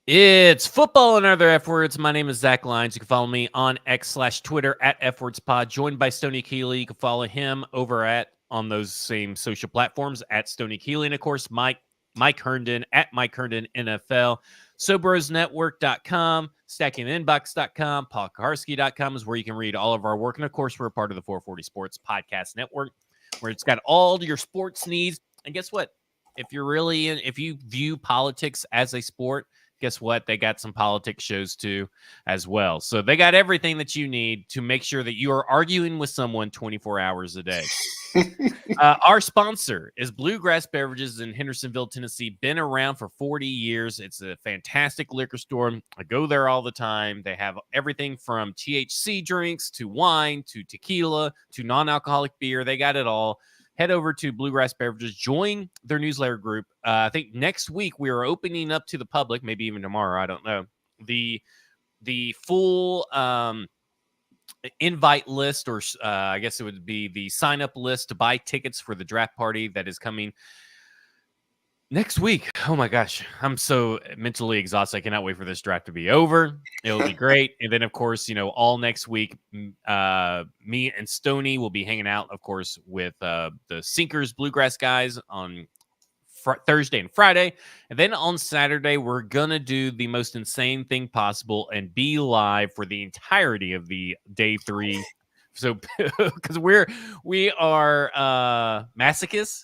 It's football and other F words. My name is Zach Lyons. You can follow me on X/Twitter at FWordsPod. Joined by Stoney Keeley. You can follow him over on those same social platforms at Stoney Keeley. And of course, Mike Herndon at Mike Herndon NFL. SoBrosNetwork.com, StackingInbox.com, PaulKaharski.com is where you can read all of our work. And of course, we're a part of the 440 Sports Podcast Network, where it's got all your sports needs. And guess what? If you view politics as a sport, guess what? They got some politics shows too as well. So they got everything that you need to make sure that you are arguing with someone 24 hours a day. Our sponsor is Bluegrass Beverages in Hendersonville, Tennessee. Been around for 40 years. It's a fantastic liquor store. I go there all the time. They have everything from THC drinks to wine to tequila to non-alcoholic beer. They got it all. Head over to Bluegrass Beverages, join their newsletter group. I think next week we are opening up to the public, maybe even tomorrow, I don't know, the full invite list, or I guess it would be the sign-up list to buy tickets for the draft party that is coming next week. Oh my gosh, I'm so mentally exhausted. I cannot wait for this draft to be over. It'll be great. And then, of course, all next week, me and Stoney will be hanging out, of course, with the Sinkers Bluegrass guys on Thursday and Friday. And then on Saturday, we're going to do the most insane thing possible and be live for the entirety of the day 3. So, because we are masochists.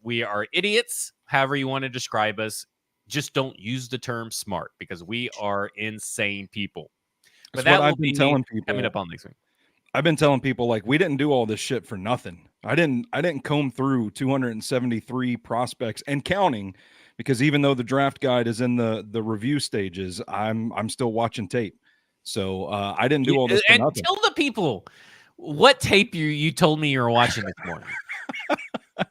We are idiots, however you want to describe us. Just don't use the term smart, because we are insane people. But that's that what will I've been be telling people. Coming up on next week. I've been telling people, like, we didn't do all this shit for nothing. I didn't comb through 273 prospects and counting, because even though the draft guide is in the review stages, I'm still watching tape. So I didn't do all this for nothing. Tell the people what tape you told me you were watching this morning.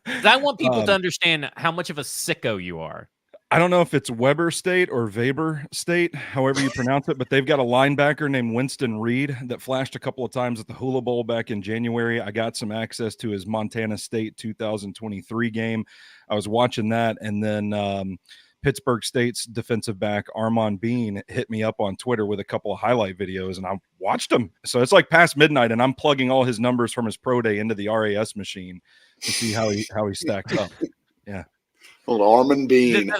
I want people to understand how much of a sicko you are. I don't know if it's Weber State or Weber State, however you pronounce it, but they've got a linebacker named Winston Reed that flashed a couple of times at the Hula Bowl back in January. I got some access to his Montana State 2023 game. I was watching that, and then Pittsburgh State's defensive back Armand Bean hit me up on Twitter with a couple of highlight videos, and I watched them. So it's like past midnight, and I'm plugging all his numbers from his pro day into the RAS machine to see how he stacked up. Yeah. Old Armand Bean.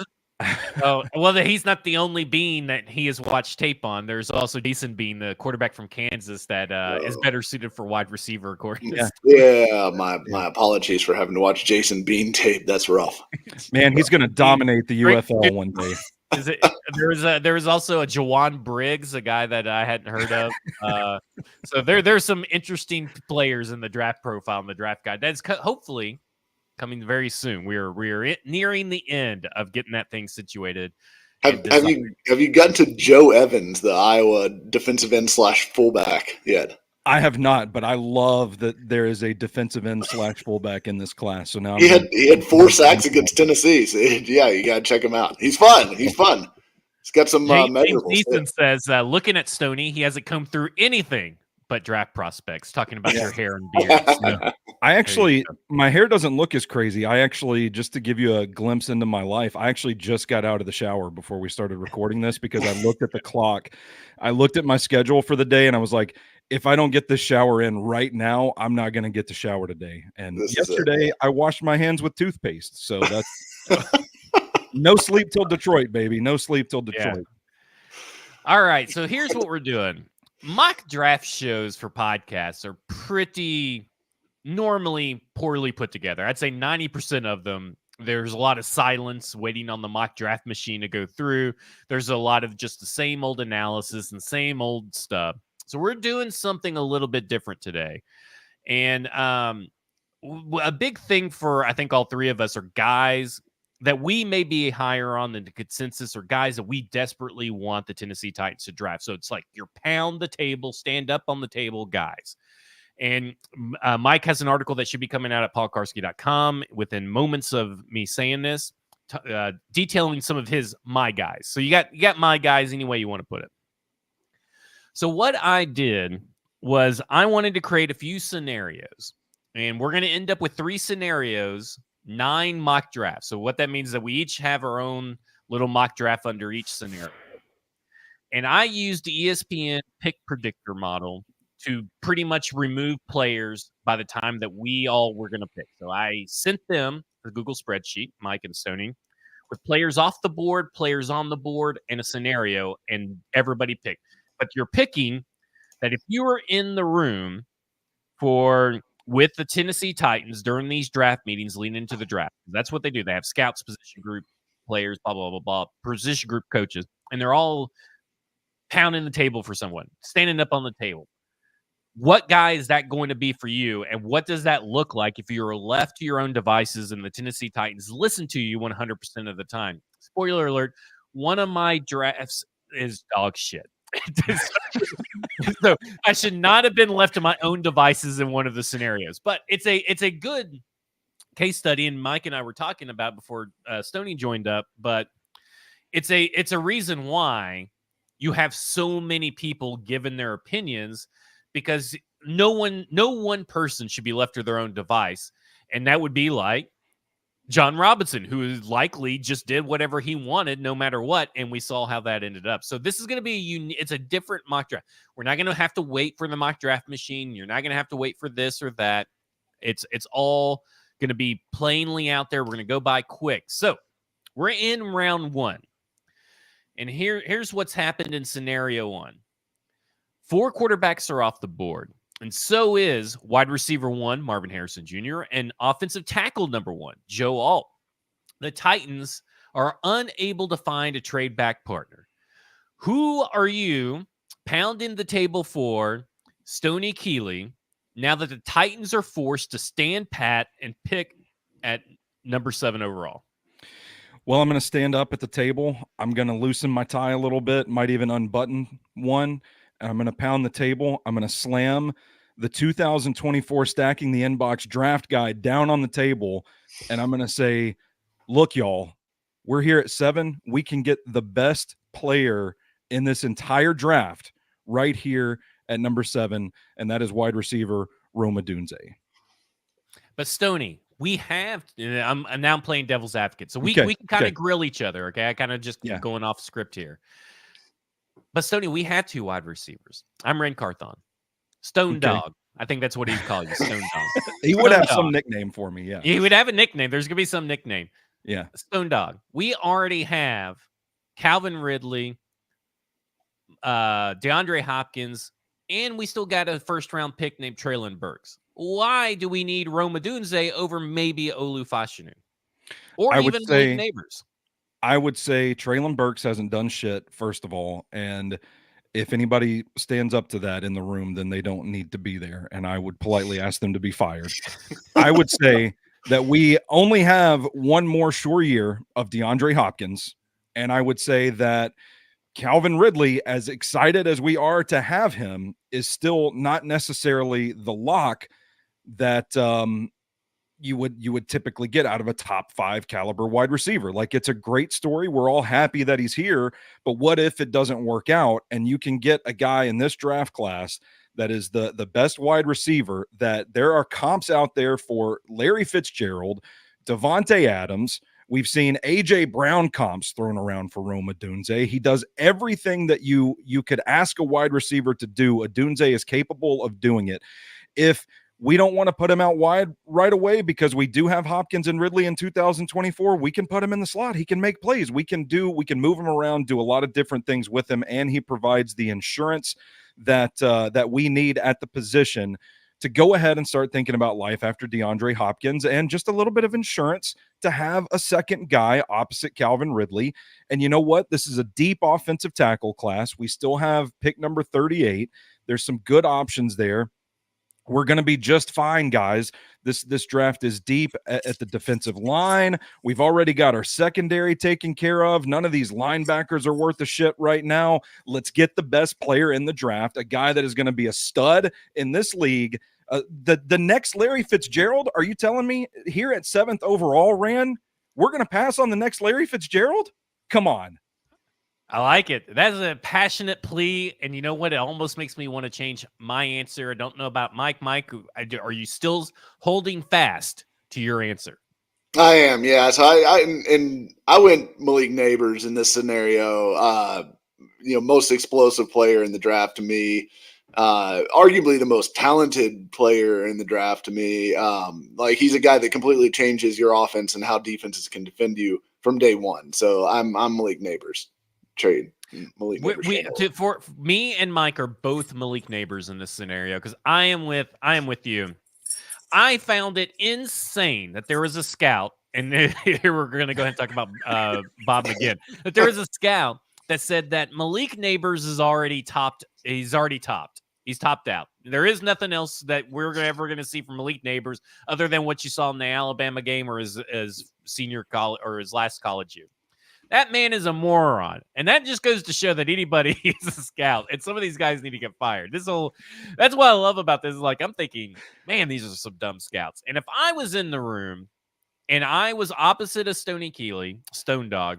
Oh, well, he's not the only Bean that he has watched tape on. There's also Jason Bean, the quarterback from Kansas, that is better suited for wide receiver, according to my apologies for having to watch Jason Bean tape. That's rough. Man, he's going to dominate the UFL one day. There was also a Jawan Briggs, a guy that I hadn't heard of. So there's some interesting players in the draft profile and the draft guide. That's hopefully coming very soon. We're nearing the end of getting that thing situated. Have you gotten to Joe Evans, the Iowa defensive end / fullback yet? I have not, but I love that there is a defensive end / fullback in this class. So now he had 4 sacks against Tennessee. So yeah, you got to check him out. He's fun. He's got some measurables. James Neeson says, looking at Stoney, he hasn't come through anything but draft prospects, talking about your hair and beard. No. My hair doesn't look as crazy. I actually, just to give you a glimpse into my life, I actually just got out of the shower before we started recording this, because I looked at the clock. I looked at my schedule for the day, and I was like, if I don't get this shower in right now, I'm not going to get to shower today. And yesterday I washed my hands with toothpaste. So that's no sleep till Detroit, baby. No sleep till Detroit. Yeah. All right. So here's what we're doing. Mock draft shows for podcasts are pretty normally poorly put together. I'd say 90% of them, there's a lot of silence waiting on the mock draft machine to go through. There's a lot of just the same old analysis and same old stuff. So we're doing something a little bit different today. And a big thing for, I think, all three of us are guys that we may be higher on than the consensus, or guys that we desperately want the Tennessee Titans to draft. So it's like your pound the table, stand up on the table guys. And Mike has an article that should be coming out at paulkaharski.com within moments of me saying this, detailing some of my guys. So you got my guys any way you want to put it. So what I did was I wanted to create a few scenarios, and we're going to end up with 3 scenarios, 9 mock drafts. So what that means is that we each have our own little mock draft under each scenario. And I used the ESPN pick predictor model to pretty much remove players by the time that we all were going to pick. So I sent them the Google spreadsheet, Mike and Sony, with players off the board, players on the board, and a scenario, and everybody picked. But you're picking that if you were in the room with the Tennessee Titans during these draft meetings leading into the draft, that's what they do. They have scouts, position group players, blah, blah, blah, blah, position group coaches, and they're all pounding the table for someone, standing up on the table. What guy is that going to be for you? And what does that look like if you're left to your own devices and the Tennessee Titans listen to you 100% of the time? Spoiler alert, one of my drafts is dog shit. So I should not have been left to my own devices in one of the scenarios. But it's a good case study, and Mike and I were talking about before Stoney joined up, but it's a reason why you have so many people giving their opinions, because no one person should be left to their own device. And that would be like John Robinson, who likely just did whatever he wanted no matter what. And we saw how that ended up. So this is going to be it's a different mock draft. We're not going to have to wait for the mock draft machine. You're not going to have to wait for this or that. It's all going to be plainly out there. We're going to go by quick. So we're in round one. And here's what's happened in scenario one. 4 quarterbacks are off the board, and so is wide receiver 1, Marvin Harrison Jr., and offensive tackle number 1, Joe Alt. The Titans are unable to find a trade back partner. Who are you pounding the table for, Stoney Keeley, now that the Titans are forced to stand pat and pick at number 7 overall? Well, I'm going to stand up at the table. I'm going to loosen my tie a little bit, might even unbutton one. And I'm going to pound the table. I'm going to slam the 2024 Stacking the Inbox draft guide down on the table. And I'm going to say, look, y'all, we're here at 7. We can get the best player in this entire draft right here at number 7. And that is wide receiver Rome Odunze. But Stoney, we have. I'm playing devil's advocate, so we can kind of grill each other. Okay, I kind of just going off script here. But Stoney, we had 2 wide receivers. I'm Ren Carthon, Stone Dog. I think that's what he'd call you, Stone Dog. He would have some nickname for me. Yeah, he would have a nickname. There's gonna be some nickname. Yeah, Stone Dog. We already have Calvin Ridley, DeAndre Hopkins, and we still got a first-round pick named Treylon Burks. Why do we need Rome Odunze over maybe Olu Fashanu? Or even Blake Neighbors? I would say Treylon Burks hasn't done shit, first of all. And if anybody stands up to that in the room, then they don't need to be there. And I would politely ask them to be fired. I would say that we only have one more sure year of DeAndre Hopkins. And I would say that Calvin Ridley, as excited as we are to have him, is still not necessarily the lock that you would typically get out of a top 5 caliber wide receiver. Like, it's a great story. We're all happy that he's here, but what if it doesn't work out and you can get a guy in this draft class that is the best wide receiver, that there are comps out there for Larry Fitzgerald, Devontae Adams. We've seen A.J. Brown comps thrown around for Rome Odunze. He does everything that you could ask a wide receiver to do. Odunze is capable of doing it. If we don't want to put him out wide right away because we do have Hopkins and Ridley in 2024, we can put him in the slot. He can make plays. We can move him around, do a lot of different things with him, and he provides the insurance that we need at the position to go ahead and start thinking about life after DeAndre Hopkins, and just a little bit of insurance to have a second guy opposite Calvin Ridley. And you know what? This is a deep offensive tackle class. We still have pick number 38. There's some good options there. We're going to be just fine, guys. This draft is deep at the defensive line. We've already got our secondary taken care of. None of these linebackers are worth a shit right now. Let's get the best player in the draft, a guy that is going to be a stud in this league. The next Larry Fitzgerald, are you telling me here at 7th overall, Ran, we're going to pass on the next Larry Fitzgerald? Come on. I like it. That's a passionate plea. And you know what? It almost makes me want to change my answer. I don't know about Mike. Mike, are you still holding fast to your answer? I am, yeah. So I went Malik Neighbors in this scenario. Most explosive player in the draft to me. Arguably the most talented player in the draft to me. Like he's a guy that completely changes your offense and how defenses can defend you from day one. So I'm Malik Neighbors trade. Malik Neighbors. For me and Mike are both Malik Neighbors in this scenario because I am with you. I found it insane that there was a scout, and here we're going to go ahead and talk about Bob McGinn. That there was a scout that said that Malik Neighbors is already topped. He's already topped. He's topped out. There is nothing else that we're ever going to see from Malik Neighbors other than what you saw in the Alabama game or his senior college or his last college year. That man is a moron. And that just goes to show that anybody is a scout. And some of these guys need to get fired. That's what I love about this. Like, I'm thinking, man, these are some dumb scouts. And if I was in the room and I was opposite of Stoney Keeley, Stone Dog,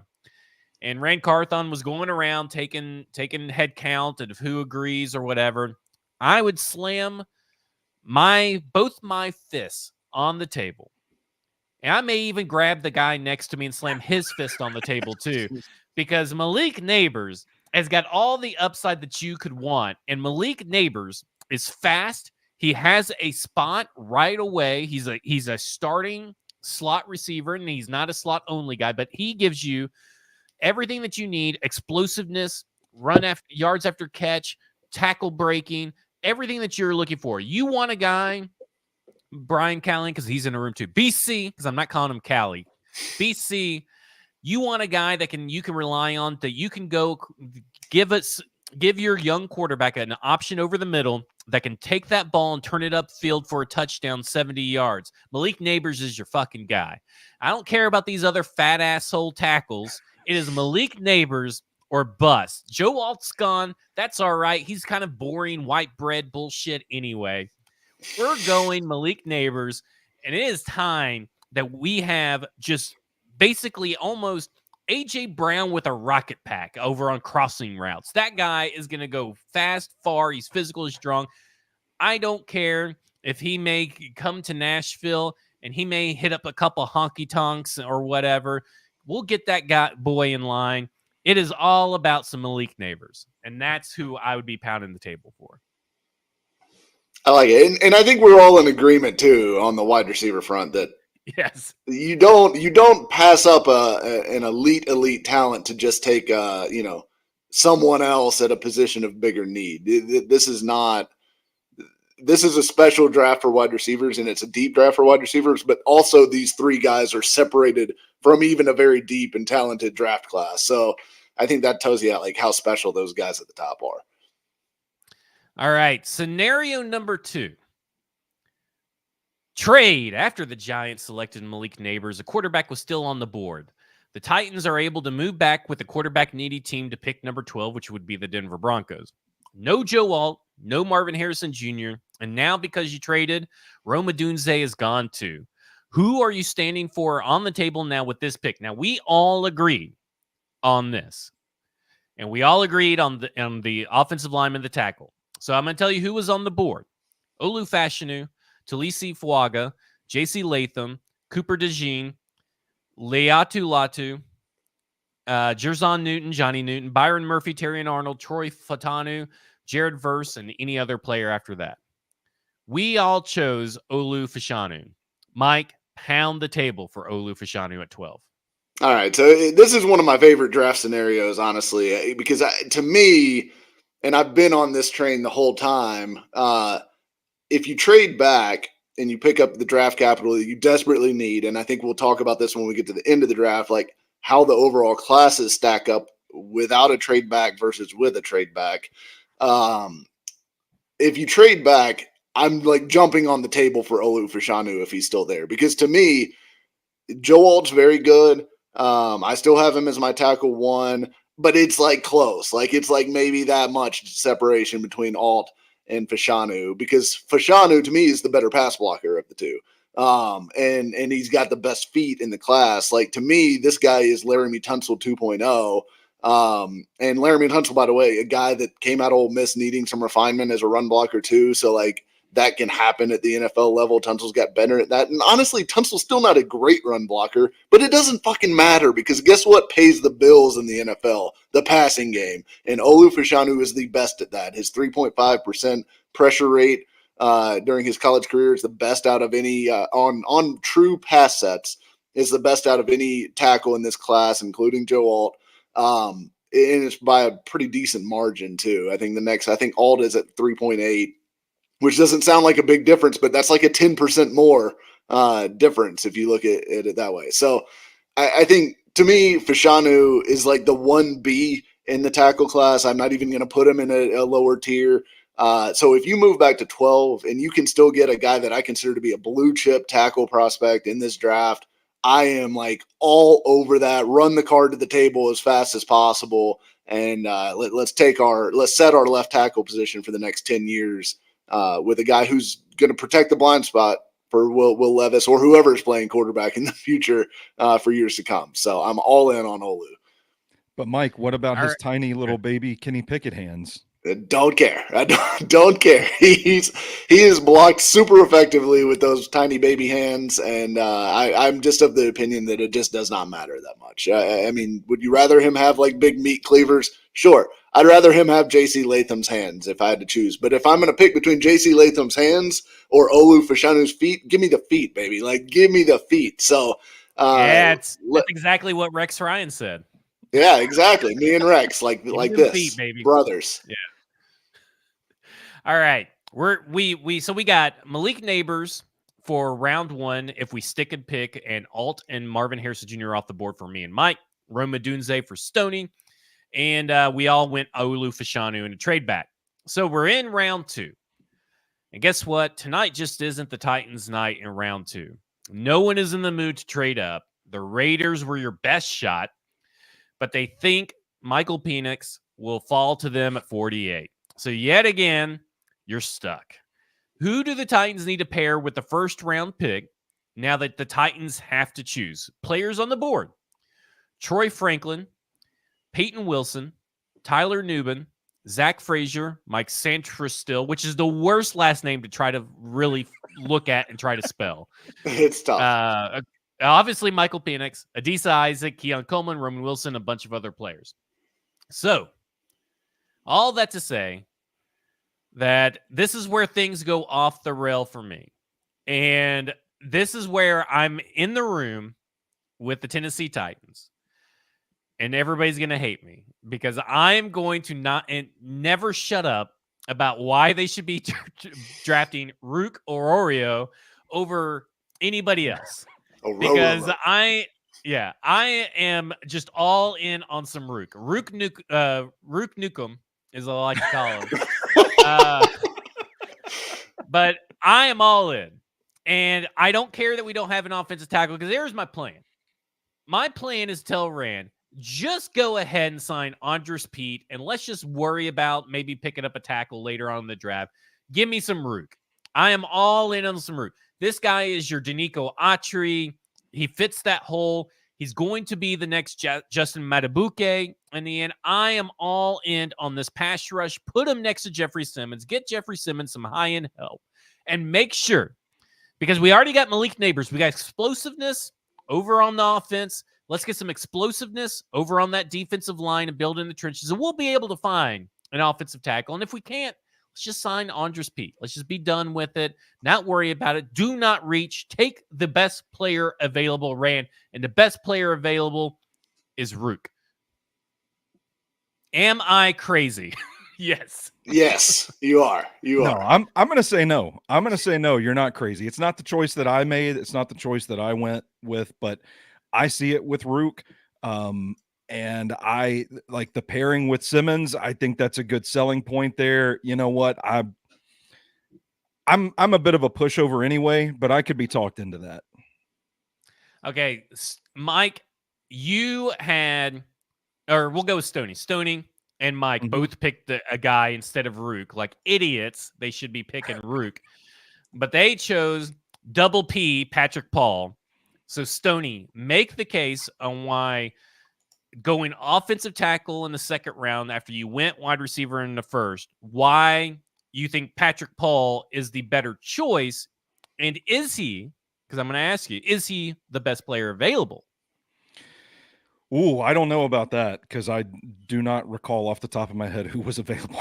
and Rand Carthon was going around taking head count of who agrees or whatever, I would slam both my fists on the table. And I may even grab the guy next to me and slam his fist on the table too, because Malik Neighbors has got all the upside that you could want. And Malik Neighbors is fast. He has a spot right away. He's a starting slot receiver, and he's not a slot only guy, but he gives you everything that you need: explosiveness, yards after catch, tackle breaking, everything that you're looking for. You want a guy, Brian Callen, because he's in the room too. BC, because I'm not calling him Callie. BC, you want a guy that you can rely on, that you can go give your young quarterback an option over the middle that can take that ball and turn it upfield for a touchdown 70 yards. Malik Neighbors is your fucking guy. I don't care about these other fat asshole tackles. It is Malik Neighbors or bust. Joe Alt's gone. That's all right. He's kind of boring white bread bullshit anyway. We're going Malik Neighbors, and it is time that we have just basically almost A.J. Brown with a rocket pack over on crossing routes. That guy is going to go fast, far. He's physically strong. I don't care if he may come to Nashville and he may hit up a couple honky-tonks or whatever. We'll get that boy in line. It is all about some Malik Neighbors, and that's who I would be pounding the table for. I like it, and I think we're all in agreement too on the wide receiver front that yes, you don't pass up an elite talent to just take someone else at a position of bigger need. This is a special draft for wide receivers, and it's a deep draft for wide receivers. But also, these three guys are separated from even a very deep and talented draft class. So I think that tells you like how special those guys at the top are. All right, scenario number 2. Trade. After the Giants selected Malik Neighbors, a quarterback was still on the board. The Titans are able to move back with a quarterback-needy team to pick number 12, which would be the Denver Broncos. No Joe Alt, no Marvin Harrison Jr., and now because you traded, Rome Odunze is gone too. Who are you standing for on the table now with this pick? Now, we all agreed on this, and we all agreed on the offensive lineman, the tackle. So I'm going to tell you who was on the board. Olu Fashanu, Talisi Fuaga, J.C. Latham, Cooper DeJean, Leatu Latu, Jerzon Newton, Johnny Newton, Byron Murphy, Terrion Arnold, Troy Fatanu, Jared Verse, and any other player after that. We all chose Olu Fashanu. Mike, pound the table for Olu Fashanu at 12. All right, so this is one of my favorite draft scenarios, honestly, because to me, and I've been on this train the whole time, if you trade back and you pick up the draft capital that you desperately need, and I think we'll talk about this when we get to the end of the draft, like how the overall classes stack up without a trade back versus with a trade back. If you trade back, I'm like jumping on the table for Olu Fashanu if he's still there, because to me, Joe Alt's very good. I still have him as my tackle 1, but it's like close. Like it's like maybe that much separation between Alt and Fashanu, because Fashanu to me is the better pass blocker of the two. And he's got the best feet in the class. Like to me, this guy is Laramie Tunsil 2.0. And Laramie Tunsil, by the way, a guy that came out of Ole Miss needing some refinement as a run blocker too. So like that can happen at the NFL level. Tunsil's got better at that. And honestly, Tunsil's still not a great run blocker, but it doesn't fucking matter because guess what pays the bills in the NFL? The passing game. And Olu Fashanu is the best at that. His 3.5% pressure rate during his college career is the best out of any on true pass sets is the best out of any tackle in this class, including Joe Alt. And it's by a pretty decent margin too. I think Alt is at 3.8, which doesn't sound like a big difference, but that's like a 10% more difference if you look at it that way. So I think to me, Fashanu is like the 1B in the tackle class. I'm not even going to put him in a lower tier. So if you move back to 12 and you can still get a guy that I consider to be a blue chip tackle prospect in this draft, I am like all over that. Run the card to the table as fast as possible. And let's set our left tackle position for the next 10 years with a guy who's going to protect the blind spot for Will Levis or whoever is playing quarterback in the future for years to come. So I'm all in on Olu. But Mike, what about his tiny little baby Kenny Pickett hands? Don't care. I don't care. He is blocked super effectively with those tiny baby hands, and I'm just of the opinion that it just does not matter that much. I mean, would you rather him have like big meat cleavers? Sure. I'd rather him have J.C. Latham's hands if I had to choose. But if I'm going to pick between J.C. Latham's hands or Olu Fashanu's feet, give me the feet, baby. Like, give me the feet. So, that's exactly what Rex Ryan said. Yeah, exactly. Me and Rex, like this, feet, baby. Brothers. Yeah. All right, we got Malik Neighbors for round 1 if we stick and pick, and Alt and Marvin Harrison Jr. off the board for me and Mike. Roma Dunze for Stoney, and we all went Olu Fashanu in a trade back. So we're in round 2, and guess what? Tonight just isn't the Titans' night in round 2. No one is in the mood to trade up. The Raiders were your best shot, but they think Michael Penix will fall to them at 48. So yet again, you're stuck. Who do the Titans need to pair with the first round pick now that the Titans have to choose? Players on the board: Troy Franklin, Peyton Wilson, Tyler Nubin, Zach Frazier, Mike Santristill, which is the worst last name to try to really look at and try to spell. It's tough. Obviously, Michael Penix, Adisa Isaac, Keon Coleman, Roman Wilson, a bunch of other players. So, all that to say that this is where things go off the rail for me. And this is where I'm in the room with the Tennessee Titans. And everybody's going to hate me because I'm going to never shut up about why they should be drafting Rook or Oreo over anybody else. Because I am just all in on some Rook. Rook Nukem is what I like to call him. But I am all in. And I don't care that we don't have an offensive tackle because here's my plan. My plan is to tell Rand, just go ahead and sign Andres Pete, and let's just worry about maybe picking up a tackle later on in the draft. Give me some Rook. I am all in on some Rook. This guy is your Danico Autry. He fits that hole. He's going to be the next Justin Matabuke in the end. I am all in on this pass rush. Put him next to Jeffrey Simmons. Get Jeffrey Simmons some high-end help. And make sure, because we already got Malik Neighbors. We got explosiveness over on the offense. Let's get some explosiveness over on that defensive line and build in the trenches. And we'll be able to find an offensive tackle. And if we can't, let's just sign Andres Pete. Let's just be done with it. Not worry about it. Do not reach. Take the best player available, Rand. And the best player available is Rook. Am I crazy? Yes. Yes, you are. You are. No, I'm going to say no. I'm going to say no. You're not crazy. It's not the choice that I made. It's not the choice that I went with, but I see it with Rook. And I like the pairing with Simmons. I think that's a good selling point there. You know what? I'm a bit of a pushover anyway, but I could be talked into that. Okay, Mike, you had, or we'll go with Stoney. Stoney and Mike both picked a guy instead of Rook. Like idiots, they should be picking Rook. But they chose double P, Patrick Paul. So Stoney, make the case on why going offensive tackle in the second round after you went wide receiver in the first, why you think Patrick Paul is the better choice? And is he, because I'm going to ask you, is he the best player available? Ooh, I don't know about that because I do not recall off the top of my head who was available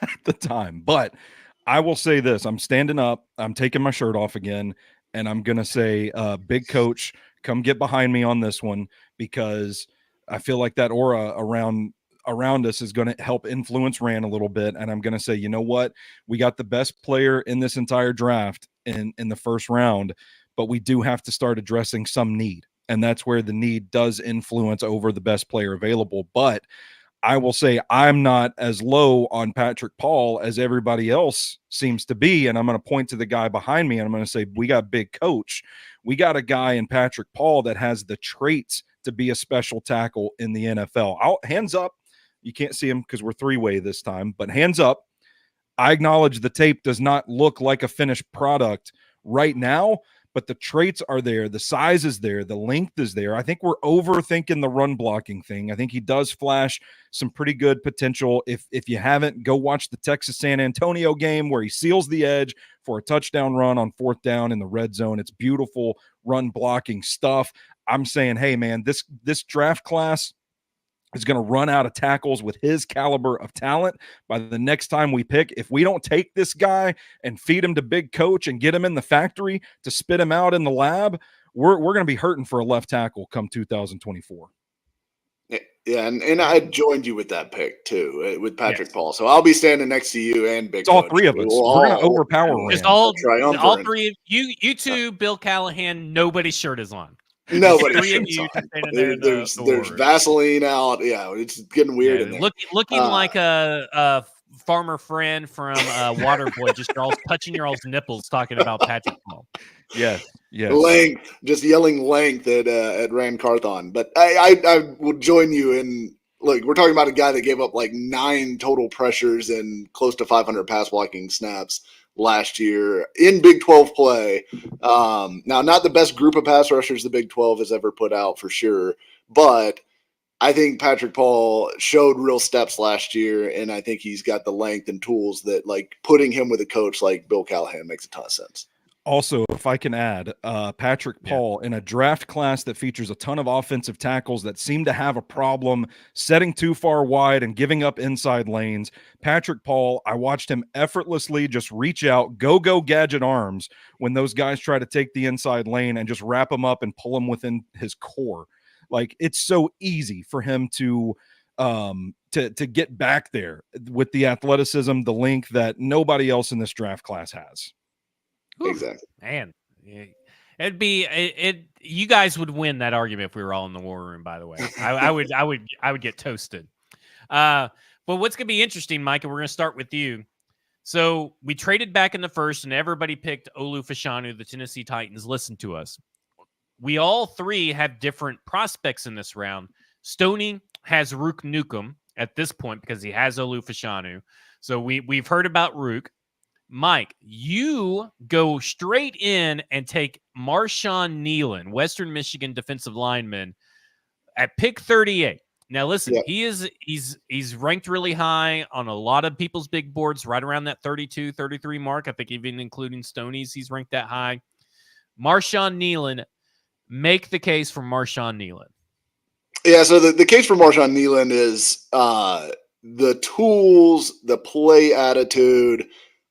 at the time. But I will say this. I'm standing up. I'm taking my shirt off again. And I'm going to say, big coach, come get behind me on this one, because I feel like that aura around us is going to help influence Rand a little bit. And I'm going to say, you know what? We got the best player in this entire draft in the first round, but we do have to start addressing some need. And that's where the need does influence over the best player available. But I will say I'm not as low on Patrick Paul as everybody else seems to be. And I'm going to point to the guy behind me and I'm going to say, we got big coach. We got a guy in Patrick Paul that has the traits to be a special tackle in the NFL. Hands up. You can't see him because we're three-way this time, but hands up. I acknowledge the tape does not look like a finished product right now, but the traits are there. The size is there. The length is there. I think we're overthinking the run blocking thing. I think he does flash some pretty good potential. If you haven't, go watch the Texas San Antonio game where he seals the edge for a touchdown run on 4th down in the red zone. It's beautiful run blocking stuff. I'm saying, hey, man, this draft class is going to run out of tackles with his caliber of talent by the next time we pick. If we don't take this guy and feed him to big coach and get him in the factory to spit him out in the lab, we're going to be hurting for a left tackle come 2024. Yeah, and I joined you with that pick too, with Patrick Paul. So I'll be standing next to you and Big It's all three of us. We're going to overpower Just Rand. all three of you two, Bill Callahan, nobody's shirt is on. Nobody. There's Vaseline out. Yeah, it's getting weird in there. Looking like a farmer friend from Waterboy, just touching your all's nipples, talking about Patrick Paul. Yes. Length, just yelling length at Rand Carthon. But I would join you in. Look, we're talking about a guy that gave up like 9 total pressures and close to 500 pass blocking snaps last year in Big 12 play. Now, not the best group of pass rushers the Big 12 has ever put out for sure, but I think Patrick Paul showed real steps last year, and I think he's got the length and tools that, like, putting him with a coach like Bill Callahan makes a ton of sense. Also, if I can add, Patrick Paul in a draft class that features a ton of offensive tackles that seem to have a problem setting too far wide and giving up inside lanes. Patrick Paul, I watched him effortlessly just reach out, go gadget arms when those guys try to take the inside lane and just wrap him up and pull him within his core. Like, it's so easy for him to get back there with the athleticism, the length that nobody else in this draft class has. Exactly. Man, it'd be it. You guys would win that argument if we were all in the war room. By the way, I would get toasted. But what's gonna be interesting, Mike, and we're gonna start with you. So we traded back in the first, and everybody picked Olu Fashanu. The Tennessee Titans listened to us. We all three have different prospects in this round. Stoney has Rook Nukem at this point because he has Olu Fashanu. So we've heard about Rook. Mike, you go straight in and take Marshawn Nealon, Western Michigan defensive lineman, at pick 38. Now, listen, he's ranked really high on a lot of people's big boards, right around that 32, 33 mark. I think even including Stoney's, he's ranked that high. Marshawn Nealon, make the case for Marshawn Nealon. Yeah, so the case for Marshawn Nealon is the tools, the play attitude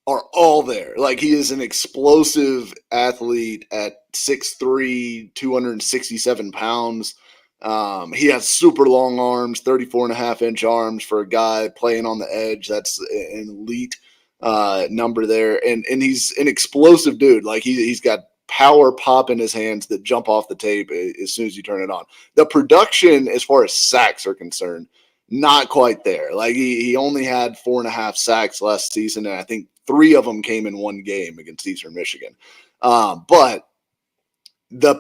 are all there. Like, he is an explosive athlete at 6'3", 267 pounds. He has super long arms, 34.5-inch arms for a guy playing on the edge. That's an elite number there. And he's an explosive dude. Like, he's got power pop in his hands that jump off the tape as soon as you turn it on. The production, as far as sacks are concerned, not quite there. Like, he only had 4.5 sacks last season, and I think 3 of them came in one game against Eastern Michigan. But the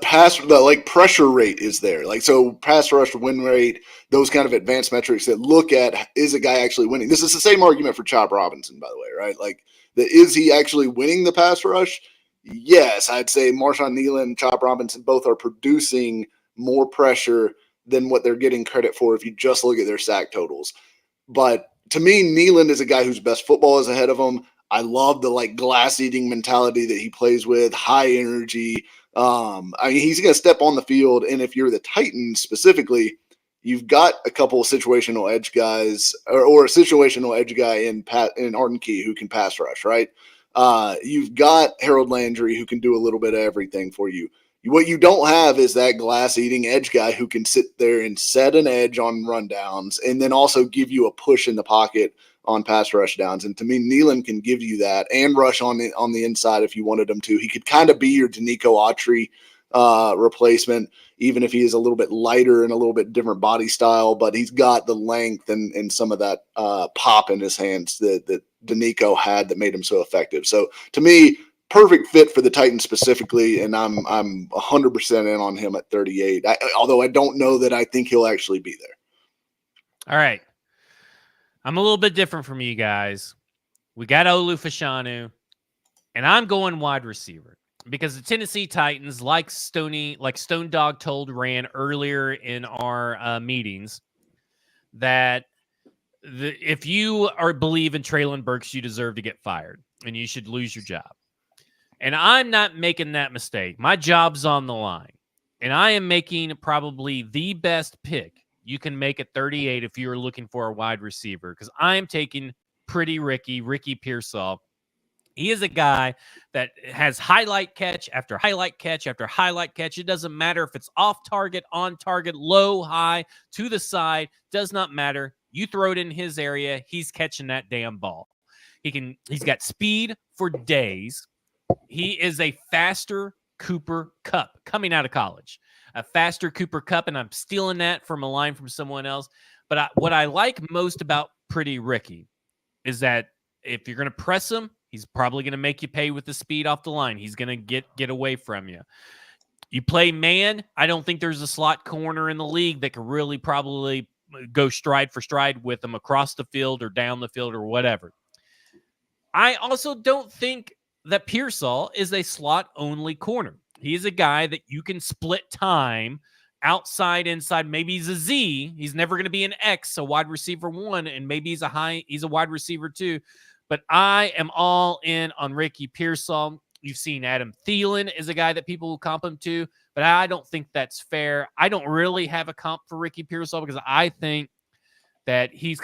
pressure rate is there. Like, so pass rush win rate, those kind of advanced metrics that look at, is a guy actually winning? This is the same argument for Chop Robinson, by the way, right? Like, is he actually winning the pass rush? Yes, I'd say Marshawn Nealon, Chop Robinson both are producing more pressure than what they're getting credit for if you just look at their sack totals. But to me, Nealon is a guy whose best football is ahead of him. I love the like glass eating mentality that he plays with, high energy. I mean, he's going to step on the field, and if you're the Titans specifically, you've got a couple of situational edge guys, or a situational edge guy in Arden Key who can pass rush, right? You've got Harold Landry who can do a little bit of everything for you. What you don't have is that glass eating edge guy who can sit there and set an edge on rundowns and then also give you a push in the pocket on pass rush downs. And to me, Nealon can give you that and rush on the inside if you wanted him to. He could kind of be your Danico Autry replacement, even if he is a little bit lighter and a little bit different body style, but he's got the length and some of that pop in his hands that Danico had that made him so effective. So to me, perfect fit for the Titans specifically, and I'm 100% in on him at 38. Although I don't know that I think he'll actually be there. All right. I'm a little bit different from you guys. We got Olu Fashanu, and I'm going wide receiver because the Tennessee Titans, like Stone Dog told Rand earlier in our meetings, that if you believe in Treylon Burks, you deserve to get fired and you should lose your job. And I'm not making that mistake. My job's on the line. And I am making probably the best pick you can make at 38 if you're looking for a wide receiver, because I am taking Ricky Pearsall. He is a guy that has highlight catch after highlight catch after highlight catch. It doesn't matter if it's off target, on target, low, high, to the side. Does not matter. You throw it in his area, he's catching that damn ball. He's got speed for days. He is a faster Cooper Kupp coming out of college. A faster Cooper Kupp, and I'm stealing that from a line from someone else. But what I like most about Pretty Ricky is that if you're going to press him, he's probably going to make you pay with the speed off the line. He's going to get away from you. You play man, I don't think there's a slot corner in the league that can really probably go stride for stride with him across the field or down the field or whatever. I also don't think that Pearsall is a slot-only corner. He's a guy that you can split time outside, inside. Maybe he's a Z. He's never going to be an X, a wide receiver 1, and maybe he's a wide receiver 2. But I am all in on Ricky Pearsall. You've seen Adam Thielen is a guy that people will comp him to, but I don't think that's fair. I don't really have a comp for Ricky Pearsall because I think that he's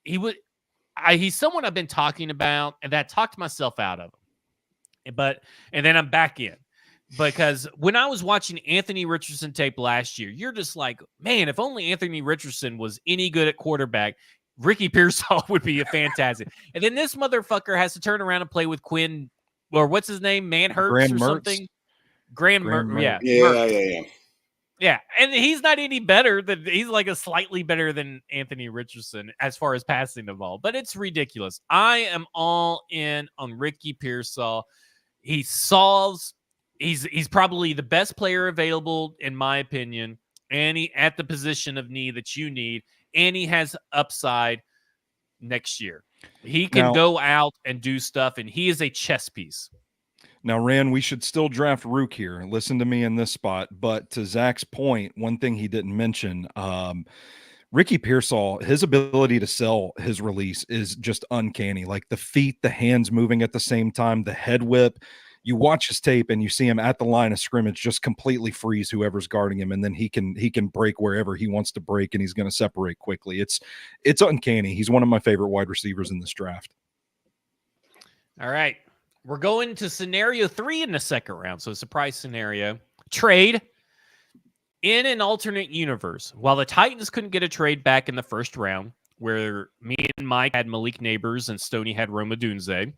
he's someone I've been talking about and that I talked myself out of. And then I'm back in, because when I was watching Anthony Richardson tape last year, you're just like, man, if only Anthony Richardson was any good at quarterback, Ricky Pearsall would be a fantastic. And then this motherfucker has to turn around and play with Quinn, or what's his name, Manhurts or something. Graham Mertz. Yeah. And he's not any better he's like a slightly better than Anthony Richardson as far as passing the ball, but it's ridiculous. I am all in on Ricky Pearsall. He's probably the best player available, in my opinion, and he at the position of need that you need, and he has upside next year. He can go out and do stuff, and he is a chess piece. Now, Rand, we should still draft Rook here. Listen to me in this spot. But to Zach's point, one thing he didn't mention, Ricky Pearsall, his ability to sell his release is just uncanny. Like the feet, the hands moving at the same time, the head whip. You watch his tape and you see him at the line of scrimmage just completely freeze whoever's guarding him, and then he can break wherever he wants to break, and he's going to separate quickly. It's uncanny. He's one of my favorite wide receivers in this draft. All right. We're going to scenario 3 in the second round. So, surprise scenario. Trade. In an alternate universe, while the Titans couldn't get a trade back in the first round, where me and Mike had Malik Neighbors and Stoney had Rome Odunze,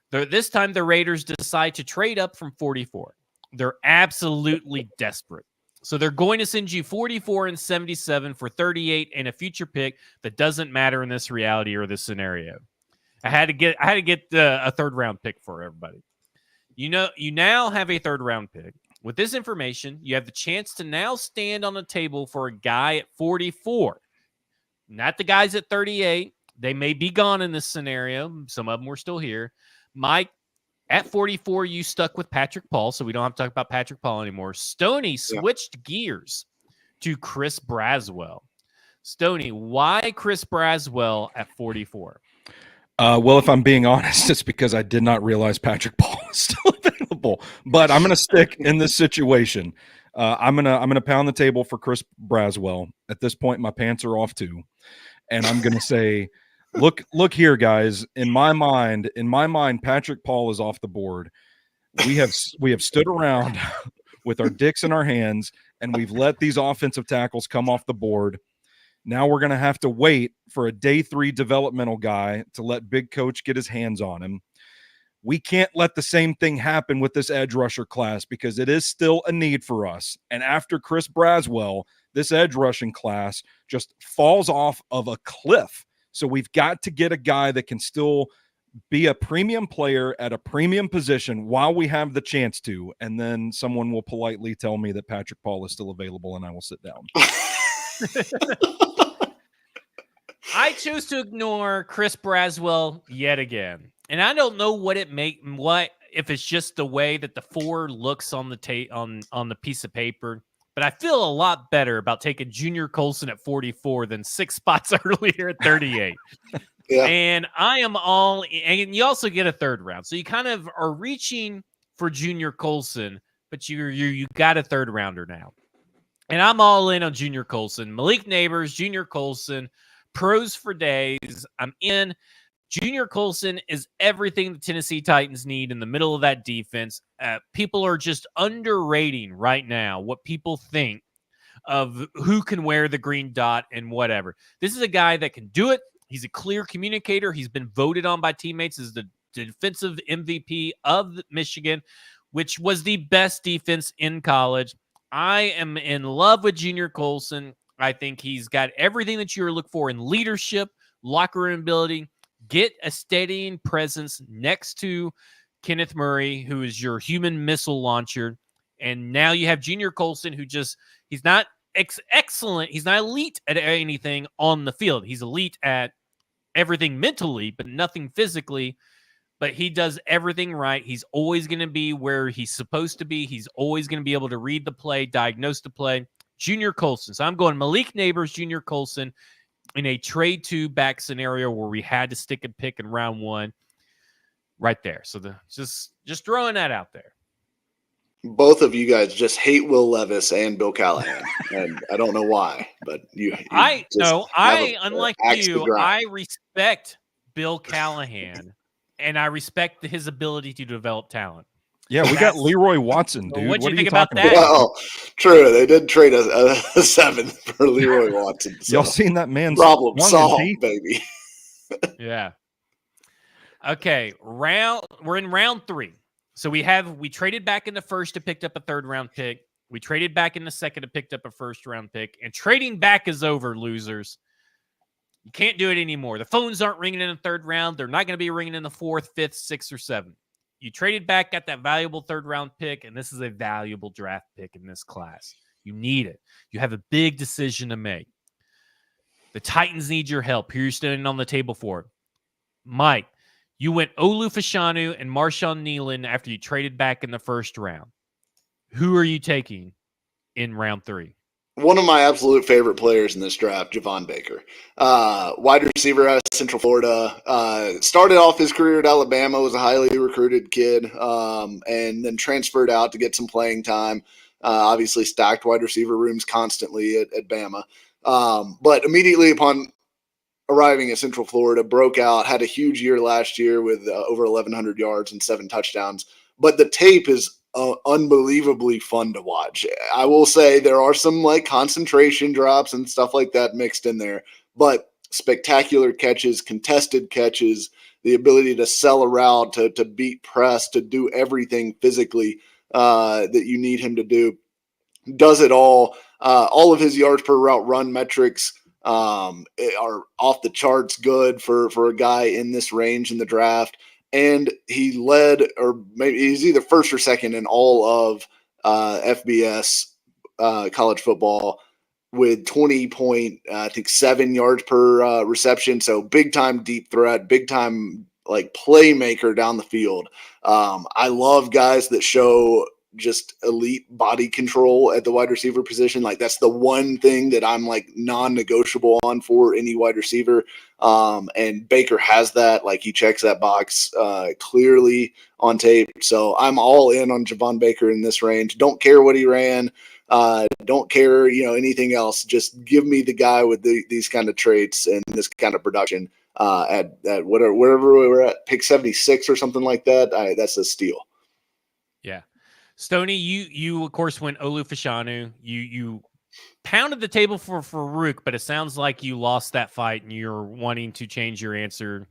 this time the Raiders decide to trade up from 44. They're absolutely desperate. So they're going to send you 44 and 77 for 38 and a future pick that doesn't matter in this reality or this scenario. I had to get a third round pick for everybody. You now have a third round pick. With this information, you have the chance to now stand on the table for a guy at 44. Not the guys at 38. They may be gone in this scenario. Some of them were still here. Mike, at 44, you stuck with Patrick Paul, so we don't have to talk about Patrick Paul anymore. Stoney switched gears to Chris Braswell. Stoney, why Chris Braswell at 44? Well, if I'm being honest, it's because I did not realize Patrick Paul is still available. But I'm going to stick in this situation. I'm gonna pound the table for Chris Braswell. At this point, my pants are off too, and I'm gonna say, look here, guys. In my mind, Patrick Paul is off the board. We have stood around with our dicks in our hands, and we've let these offensive tackles come off the board. Now we're going to have to wait for a day 3 developmental guy to let Big Coach get his hands on him. We can't let the same thing happen with this edge rusher class because it is still a need for us. And after Chris Braswell, this edge rushing class just falls off of a cliff. So we've got to get a guy that can still be a premium player at a premium position while we have the chance to. And then someone will politely tell me that Patrick Paul is still available and I will sit down. I choose to ignore Chris Braswell yet again. And I don't know if it's just the way that the 4 looks on the on the piece of paper, but I feel a lot better about taking Junior Colson at 44 than 6 spots earlier at 38. Yeah. And I am all, and you also get a 3rd round. So you kind of are reaching for Junior Colson, but you got a 3rd rounder now. And I'm all in on Junior Colson. Malik Neighbors, Junior Colson, pros for days. I'm in. Junior Colson is everything the Tennessee Titans need in the middle of that defense. People are just underrating right now what people think of who can wear the green dot and whatever. This is a guy that can do it. He's a clear communicator. He's been voted on by teammates as the defensive MVP of Michigan, which was the best defense in college. I am in love with Junior Colson. I think he's got everything that you look for in leadership, locker room ability, get a steadying presence next to Kenneth Murray, who is your human missile launcher. And now you have Junior Colson, who he's not excellent. He's not elite at anything on the field. He's elite at everything mentally, but nothing physically. But he does everything right. He's always going to be where he's supposed to be. He's always going to be able to read the play, diagnose the play. Junior Colson. So I'm going Malik Neighbors, Junior Colson in a trade 2 back scenario where we had to stick and pick in round 1 right there. So just throwing that out there. Both of you guys just hate Will Levis and Bill Callahan, and I don't know why, but unlike you, I respect Bill Callahan, and I respect his ability to develop talent. Yeah, we got Leroy Watson, dude. What do you think about that? Well, true. They did trade a 7th for Leroy Watson. So. Y'all seen that man's problem solved, baby? Yeah. Okay, we're in round 3. So we traded back in the 1st and picked up a 3rd round pick. We traded back in the 2nd and picked up a 1st round pick. And trading back is over, losers. You can't do it anymore. The phones aren't ringing in the 3rd round. They're not going to be ringing in the 4th, 5th, 6th, or 7th. You traded back, got that valuable 3rd round pick, and this is a valuable draft pick in this class. You need it. You have a big decision to make. The Titans need your help. Here you're standing on the table for it. Mike, you went Olu Fashanu and Marshawn Nealon after you traded back in the 1st round. Who are you taking in round 3? One of my absolute favorite players in this draft, Javon Baker. Wide receiver out of Central Florida. Started off his career at Alabama, was a highly recruited kid, and then transferred out to get some playing time. Obviously stacked wide receiver rooms constantly at Bama. But immediately upon arriving at Central Florida, broke out, had a huge year last year with over 1,100 yards and 7 touchdowns. But the tape is unbelievably fun to watch. I will say there are some concentration drops and stuff like that mixed in there, but spectacular catches, contested catches, the ability to sell a route, to beat press, to do everything physically that you need him to do. Does it all. All of his yards per route run metrics are off the charts good for a guy in this range in the draft. And he led, or maybe he's either 1st or 2nd in all of FBS college football with 20.7 yards per reception. So big time deep threat, big time playmaker down the field. I love guys that show just elite body control at the wide receiver position. Like that's the one thing that I'm like non-negotiable on for any wide receiver. And Baker has that. Like he checks that box clearly on tape. So I'm all in on Javon Baker in this range. Don't care what he ran. Don't care, anything else. Just give me the guy with these kind of traits and this kind of production at wherever we were at, pick 76 or something like that. That's a steal. Yeah. Stoney, you of course went Olu Fashanu. You pounded the table for Rook, but it sounds like you lost that fight and you're wanting to change your answer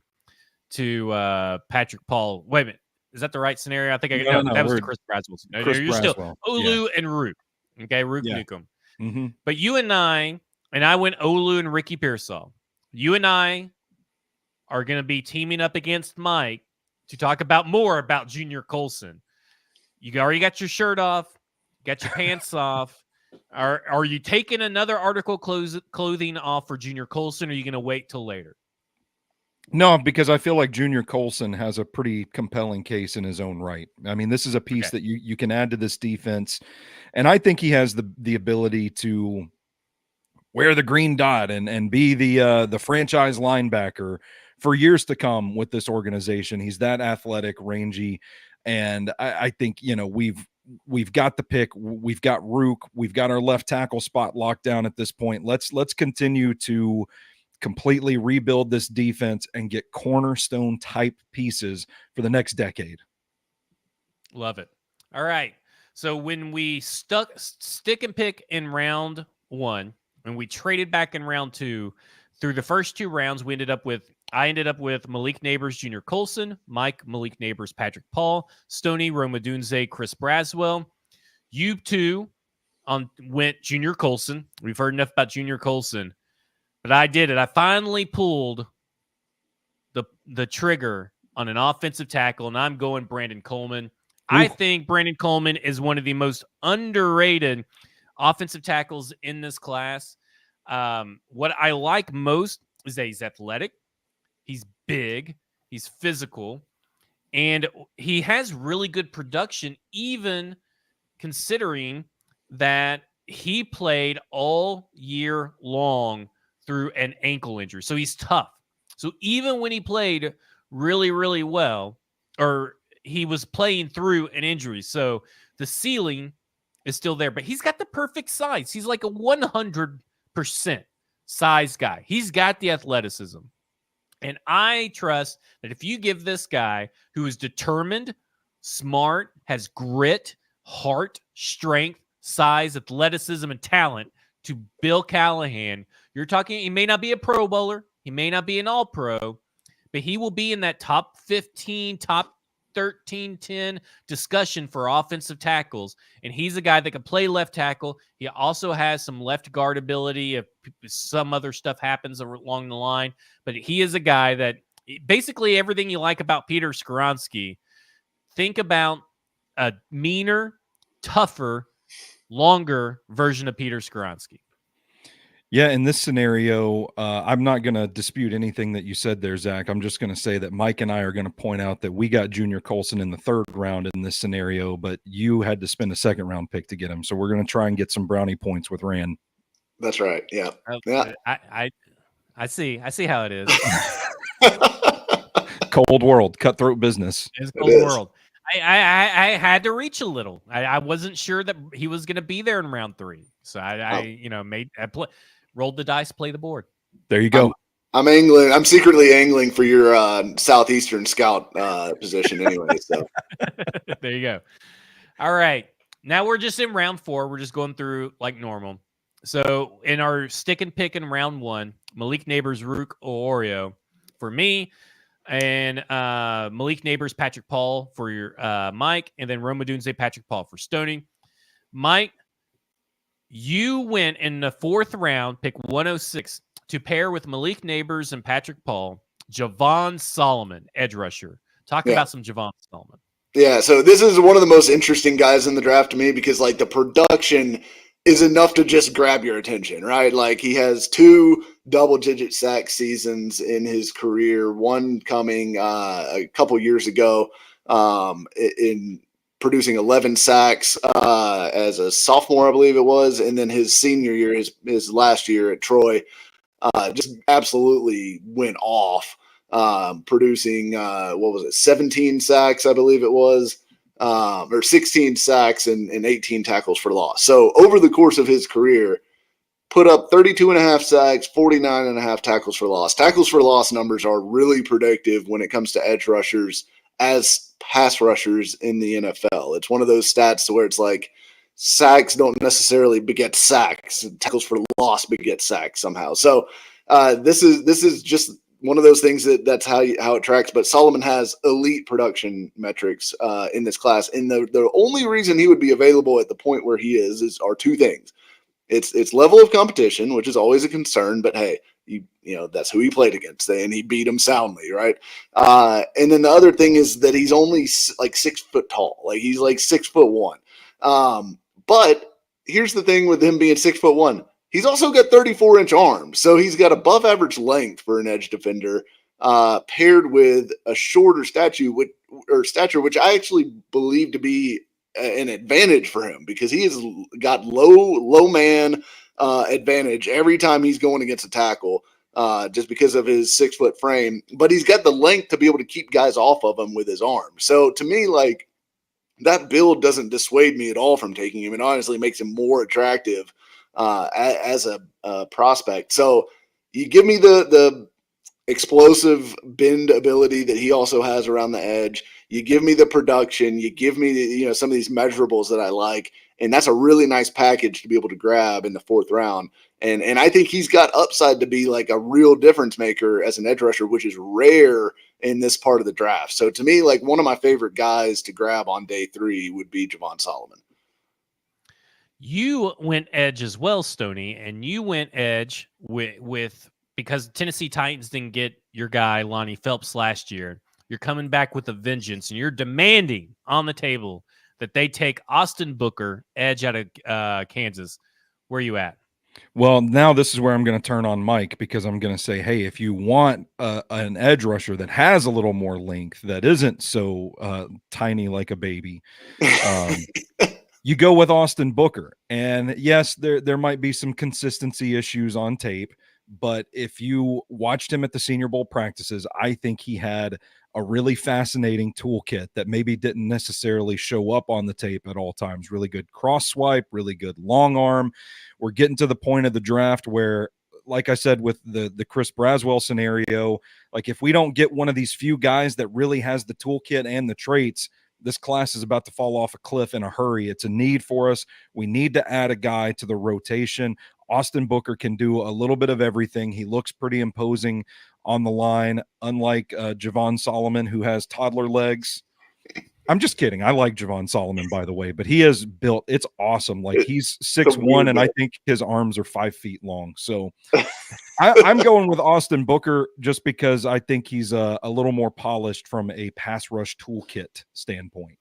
to Patrick Paul. Wait a minute. Is that the right scenario? I think that was the Chris Braswell. No, Chris you're Braswell. Still Olu and Rook. Okay, Rook Newcomb. Mm-hmm. But you and I went Olu and Ricky Pearsall. You and I are going to be teaming up against Mike to talk more about Junior Colson. You already got your shirt off, got your pants off. Are you taking another article clothing off for Junior Colson, or are you going to wait till later? No, because I feel like Junior Colson has a pretty compelling case in his own right. I mean, this is a piece that you can add to this defense, and I think he has the ability to wear the green dot and be the franchise linebacker for years to come with this organization. He's that athletic, rangy, and I think we've got the pick. We've got Rook. We've got our left tackle spot locked down at this point. Let's continue to completely rebuild this defense and get cornerstone type pieces for the next decade. Love it. All right. So when we stick and pick in round 1 and we traded back in round 2, through the first 2 rounds, I ended up with Malik Neighbors, Junior Colson, Mike, Malik Neighbors, Patrick Paul, Stoney, Rome Odunze, Chris Braswell. You two went Junior Colson. We've heard enough about Junior Colson. But I did it. I finally pulled the trigger on an offensive tackle, and I'm going Brandon Coleman. Ooh. I think Brandon Coleman is one of the most underrated offensive tackles in this class. What I like most is that he's athletic, he's big, he's physical, and he has really good production, even considering that he played all year long through an ankle injury. So he's tough. So even when he played really, really well, or he was playing through an injury, so the ceiling is still there, but he's got the perfect size. He's like a 100% size guy. He's got the athleticism. And I trust that if you give this guy who is determined, smart, has grit, heart, strength, size, athleticism, and talent to Bill Callahan, you're talking, he may not be a Pro Bowler, he may not be an All-Pro, but he will be in that top 15, top 13, 10 discussion for offensive tackles. And he's a guy that can play left tackle. He also has some left guard ability if some other stuff happens along the line. But he is a guy that basically everything you like about Peter Skoronski, think about a meaner, tougher, longer version of Peter Skoronski. Yeah, in this scenario, I'm not going to dispute anything that you said there, Zach. I'm just going to say that Mike and I are going to point out that we got Junior Colson in the 3rd round in this scenario, but you had to spend a 2nd round pick to get him. So we're going to try and get some brownie points with Rand. That's right. Yeah. Yeah. I see how it is. Cold world, cutthroat business. It's cold world. I had to reach a little. I wasn't sure that he was going to be there in round 3. So I rolled the dice, play the board. There you go. I'm angling. I'm secretly angling for your Southeastern scout position anyway. So there you go. All right. Now we're just in round 4. We're just going through like normal. So in our stick and pick in round 1, Malik Neighbors, Rook Oreo for me, and Malik Neighbors, Patrick Paul for your Mike, and then Rome Odunze, Patrick Paul for Stoney. Mike, you went in the 4th round, pick 106, to pair with Malik Neighbors and Patrick Paul, Javon Solomon, edge rusher. Talk about some Javon Solomon. Yeah, so this is one of the most interesting guys in the draft to me because, like, the production is enough to just grab your attention, right? Like, he has 2 double-digit sack seasons in his career, one coming a couple years ago in producing 11 sacks as a sophomore, I believe it was, and then his senior year, his last year at Troy, just absolutely went off, producing 17 sacks, I believe it was, or 16 sacks and 18 tackles for loss. So over the course of his career, put up 32 and a half sacks, 49 and a half tackles for loss. Tackles for loss numbers are really predictive when it comes to edge rushers as pass rushers in the NFL. It's one of those stats where it's like sacks don't necessarily beget sacks. Tackles for loss beget sacks somehow. So this is just one of those things that's how it tracks. But Solomon has elite production metrics in this class. And the only reason he would be available at the point where he are two things. It's level of competition, which is always a concern, but hey, you know that's who he played against, and he beat him soundly, right? And then the other thing is that he's only like 6 foot tall, like he's like 6'1". But here's the thing with him being 6'1", he's also got 34-inch arms, so he's got above average length for an edge defender, paired with a shorter stature, which I actually believe to be an advantage for him because he has got low man advantage every time he's going against a tackle, just because of his 6 foot frame. But he's got the length to be able to keep guys off of him with his arm. So to me, like that build doesn't dissuade me at all from taking him. It honestly makes him more attractive as a prospect. So you give me the explosive bend ability that he also has around the edge. You give me the production, you give me some of these measurables that I like, and that's a really nice package to be able to grab in the 4th round. And I think he's got upside to be like a real difference maker as an edge rusher, which is rare in this part of the draft. So to me, like one of my favorite guys to grab on day 3 would be Javon Solomon. You went edge as well, Stoney, and you went edge with because Tennessee Titans didn't get your guy Lonnie Phelps last year. You're coming back with a vengeance, and you're demanding on the table that they take Austin Booker, edge out of Kansas. Where are you at? Well, now this is where I'm going to turn on Mike because I'm going to say, hey, if you want an edge rusher that has a little more length, that isn't so tiny like a baby, you go with Austin Booker. And yes, there might be some consistency issues on tape, but if you watched him at the Senior Bowl practices, I think he had a really fascinating toolkit that maybe didn't necessarily show up on the tape at all times. Really good cross swipe, really good long arm. We're getting to the point of the draft where, like I said, with the Chris Braswell scenario, like if we don't get one of these few guys that really has the toolkit and the traits, this class is about to fall off a cliff in a hurry. It's a need for us. We need to add a guy to the rotation. Austin Booker can do a little bit of everything. He looks pretty imposing on the line, unlike Javon Solomon, who has toddler legs. I'm just kidding. I like Javon Solomon, by the way, but he is built. It's awesome. Like he's 6'1", and I think his arms are 5 feet long. So I'm going with Austin Booker just because I think he's a little more polished from a pass rush toolkit standpoint.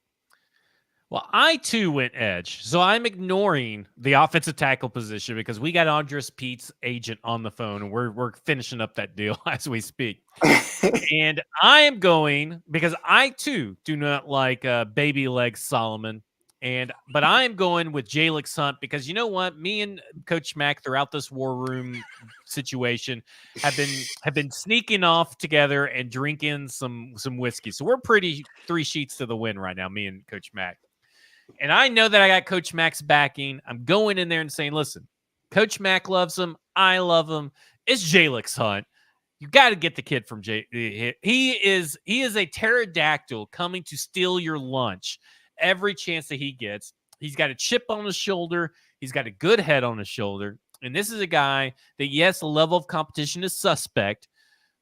Well, I too went edge, so I'm ignoring the offensive tackle position because we got Andres Pete's agent on the phone, and we're finishing up that deal as we speak. And I am going because I too do not like baby leg Solomon, but I am going with Jalix Hunt because you know what? Me and Coach Mack throughout this war room situation have been sneaking off together and drinking some whiskey, so we're pretty 3 sheets to the wind right now. Me and Coach Mack. And I know that I got Coach Mack's backing. I'm going in there and saying, listen, Coach Mack loves him. I love him. It's Jalix Hunt. You got to get the kid from He is a pterodactyl coming to steal your lunch every chance that he gets. He's got a chip on his shoulder. He's got a good head on his shoulder. And this is a guy that, yes, the level of competition is suspect,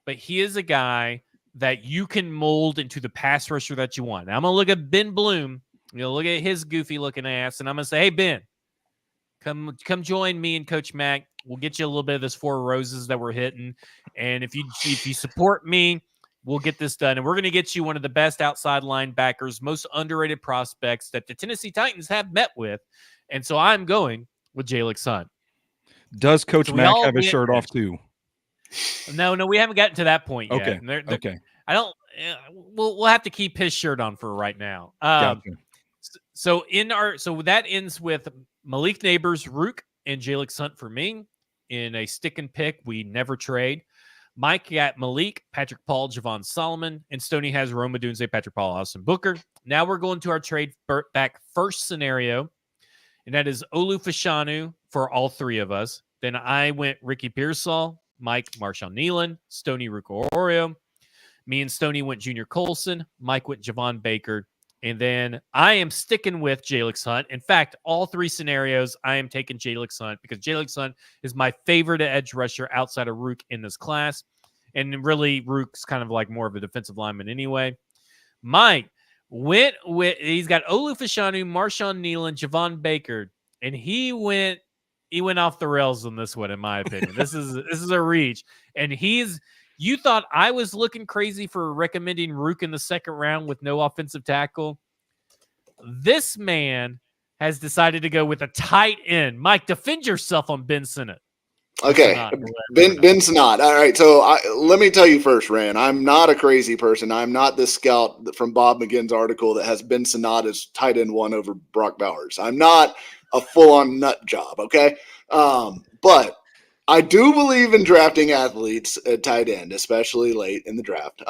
but he is a guy that you can mold into the pass rusher that you want. Now, I'm going to look at Ben Bloom. Look at his goofy looking ass, and I'm gonna say, "Hey Ben, come join me and Coach Mack. We'll get you a little bit of this 4 roses that we're hitting, and if you support me, we'll get this done. And we're gonna get you one of the best outside linebackers, most underrated prospects that the Tennessee Titans have met with. And so I'm going with Jalix Hunt. Does Coach Mack have his shirt off too? No, we haven't gotten to that point yet. Okay. Okay. I don't. We'll have to keep his shirt on for right now. Gotcha. So that ends with Malik Neighbors, Rook, and Jalix Hunt for me in a stick and pick. We never trade. Mike got Malik, Patrick Paul, Javon Solomon, and Stoney has Roma Dunze, Patrick Paul, Austin Booker. Now we're going to our trade back first scenario, and that is Olu Fashanu for all three of us. Then I went Ricky Pearsall, Mike Marshawn Nealon, Stoney Ruko Oreo. Me and Stoney went Junior Colson. Mike went Javon Baker. And then I am sticking with Jalix Hunt. In fact, all three scenarios, I am taking Jalix Hunt because Jalix Hunt is my favorite edge rusher outside of Rook in this class. And really, Rook's kind of like more of a defensive lineman anyway. Mike went with, he's got Olu Fashanu, Marshawn Nealon, Javon Baker, and he went off the rails on this one, in my opinion. This is a reach. And you thought I was looking crazy for recommending Rook in the second round with no offensive tackle. This man has decided to go with a tight end. Mike, defend yourself on Ben Sinnott. Okay, Ben Sinnott. All right, so let me tell you first, Rand, I'm not a crazy person. I'm not this scout from Bob McGinn's article that has Ben Sinnott as tight end one over Brock Bowers. I'm not a full-on nut job, okay? But I do believe in drafting athletes at tight end, especially late in the draft.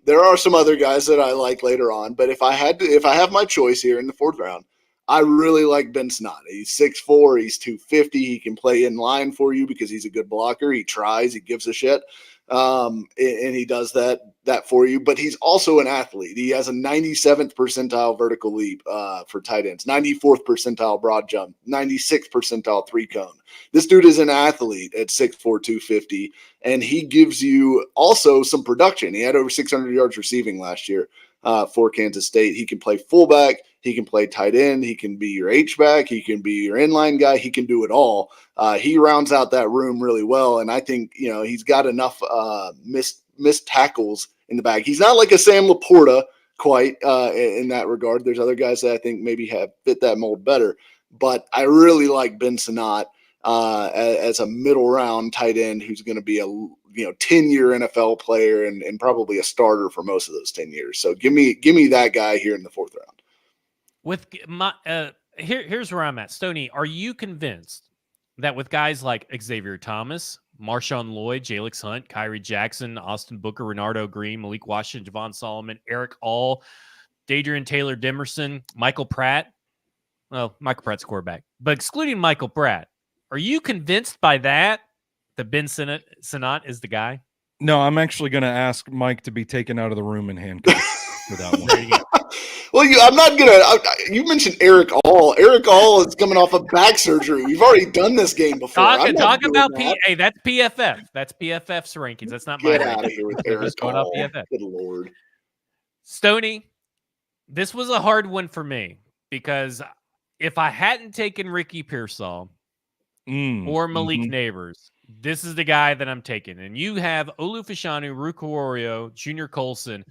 There are some other guys that I like later on, but if I have my choice here in the fourth round, I really like Ben Sinnott. He's 6'4", he's 250. He can play in line for you because he's a good blocker. He tries, he gives a shit, and he does that for you. But he's also an athlete. He has a 97th percentile vertical leap for tight ends, 94th percentile broad jump, 96th percentile three cone. This dude is an athlete at 6'4", 250, and he gives you also some production. He had over 600 yards receiving last year for Kansas State. He can play fullback. He can play tight end. He can be your H-back. He can be your inline guy. He can do it all. He rounds out that room really well, and I think he's got enough missed tackles in the bag. He's not like a Sam Laporta quite in that regard. There's other guys that I think maybe have fit that mold better, but I really like Ben Sinnott as a middle round tight end who's going to be a 10-year NFL player and probably a starter for most of those 10 years. So give me that guy here in the fourth round. With my here's where I'm at. Stoney, are you convinced that with guys like Xavier Thomas, Marshawn Lloyd, Jalix Hunt, Kyrie Jackson, Austin Booker, Renardo Green, Malik Washington, Javon Solomon, Eric All, Dadrian Taylor Demerson, Michael Pratt? Well, Michael Pratt's quarterback, but excluding Michael Pratt, are you convinced by that Ben Sinnott is the guy? No, I'm actually going to ask Mike to be taken out of the room in handcuffs for that one. There you go. Well, I'm not going to – you mentioned Eric All. Eric All is coming off of back surgery. We've already done this game before. Talk about that. Hey, that's PFF. That's PFF's rankings. That's not my Get out of here with Eric All. Good Lord. Stoney, this was a hard one for me because if I hadn't taken Ricky Pearsall or Malik Neighbors, this is the guy that I'm taking. And you have Olu Fashanu, Ruko Oreo, Junior Colson.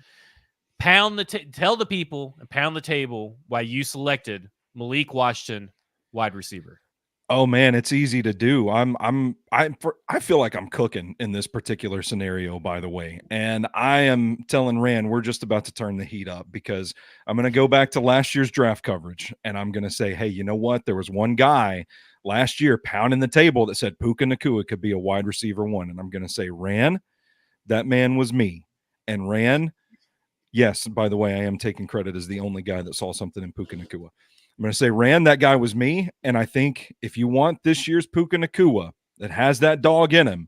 Tell the people and pound the table why you selected Malik Washington, wide receiver. Oh man, it's easy to do. I feel like I'm cooking in this particular scenario, by the way. And I am telling Rand we're just about to turn the heat up because I'm going to go back to last year's draft coverage and I'm going to say, hey, you know what? There was one guy last year pounding the table that said Puka Nacua could be a wide receiver one. And I'm going to say, Rand, that man was me. And Rand, yes, by the way, I am taking credit as the only guy that saw something in Puka Nacua. I'm going to say, Rand, that guy was me. And I think if you want this year's Puka Nacua that has that dog in him,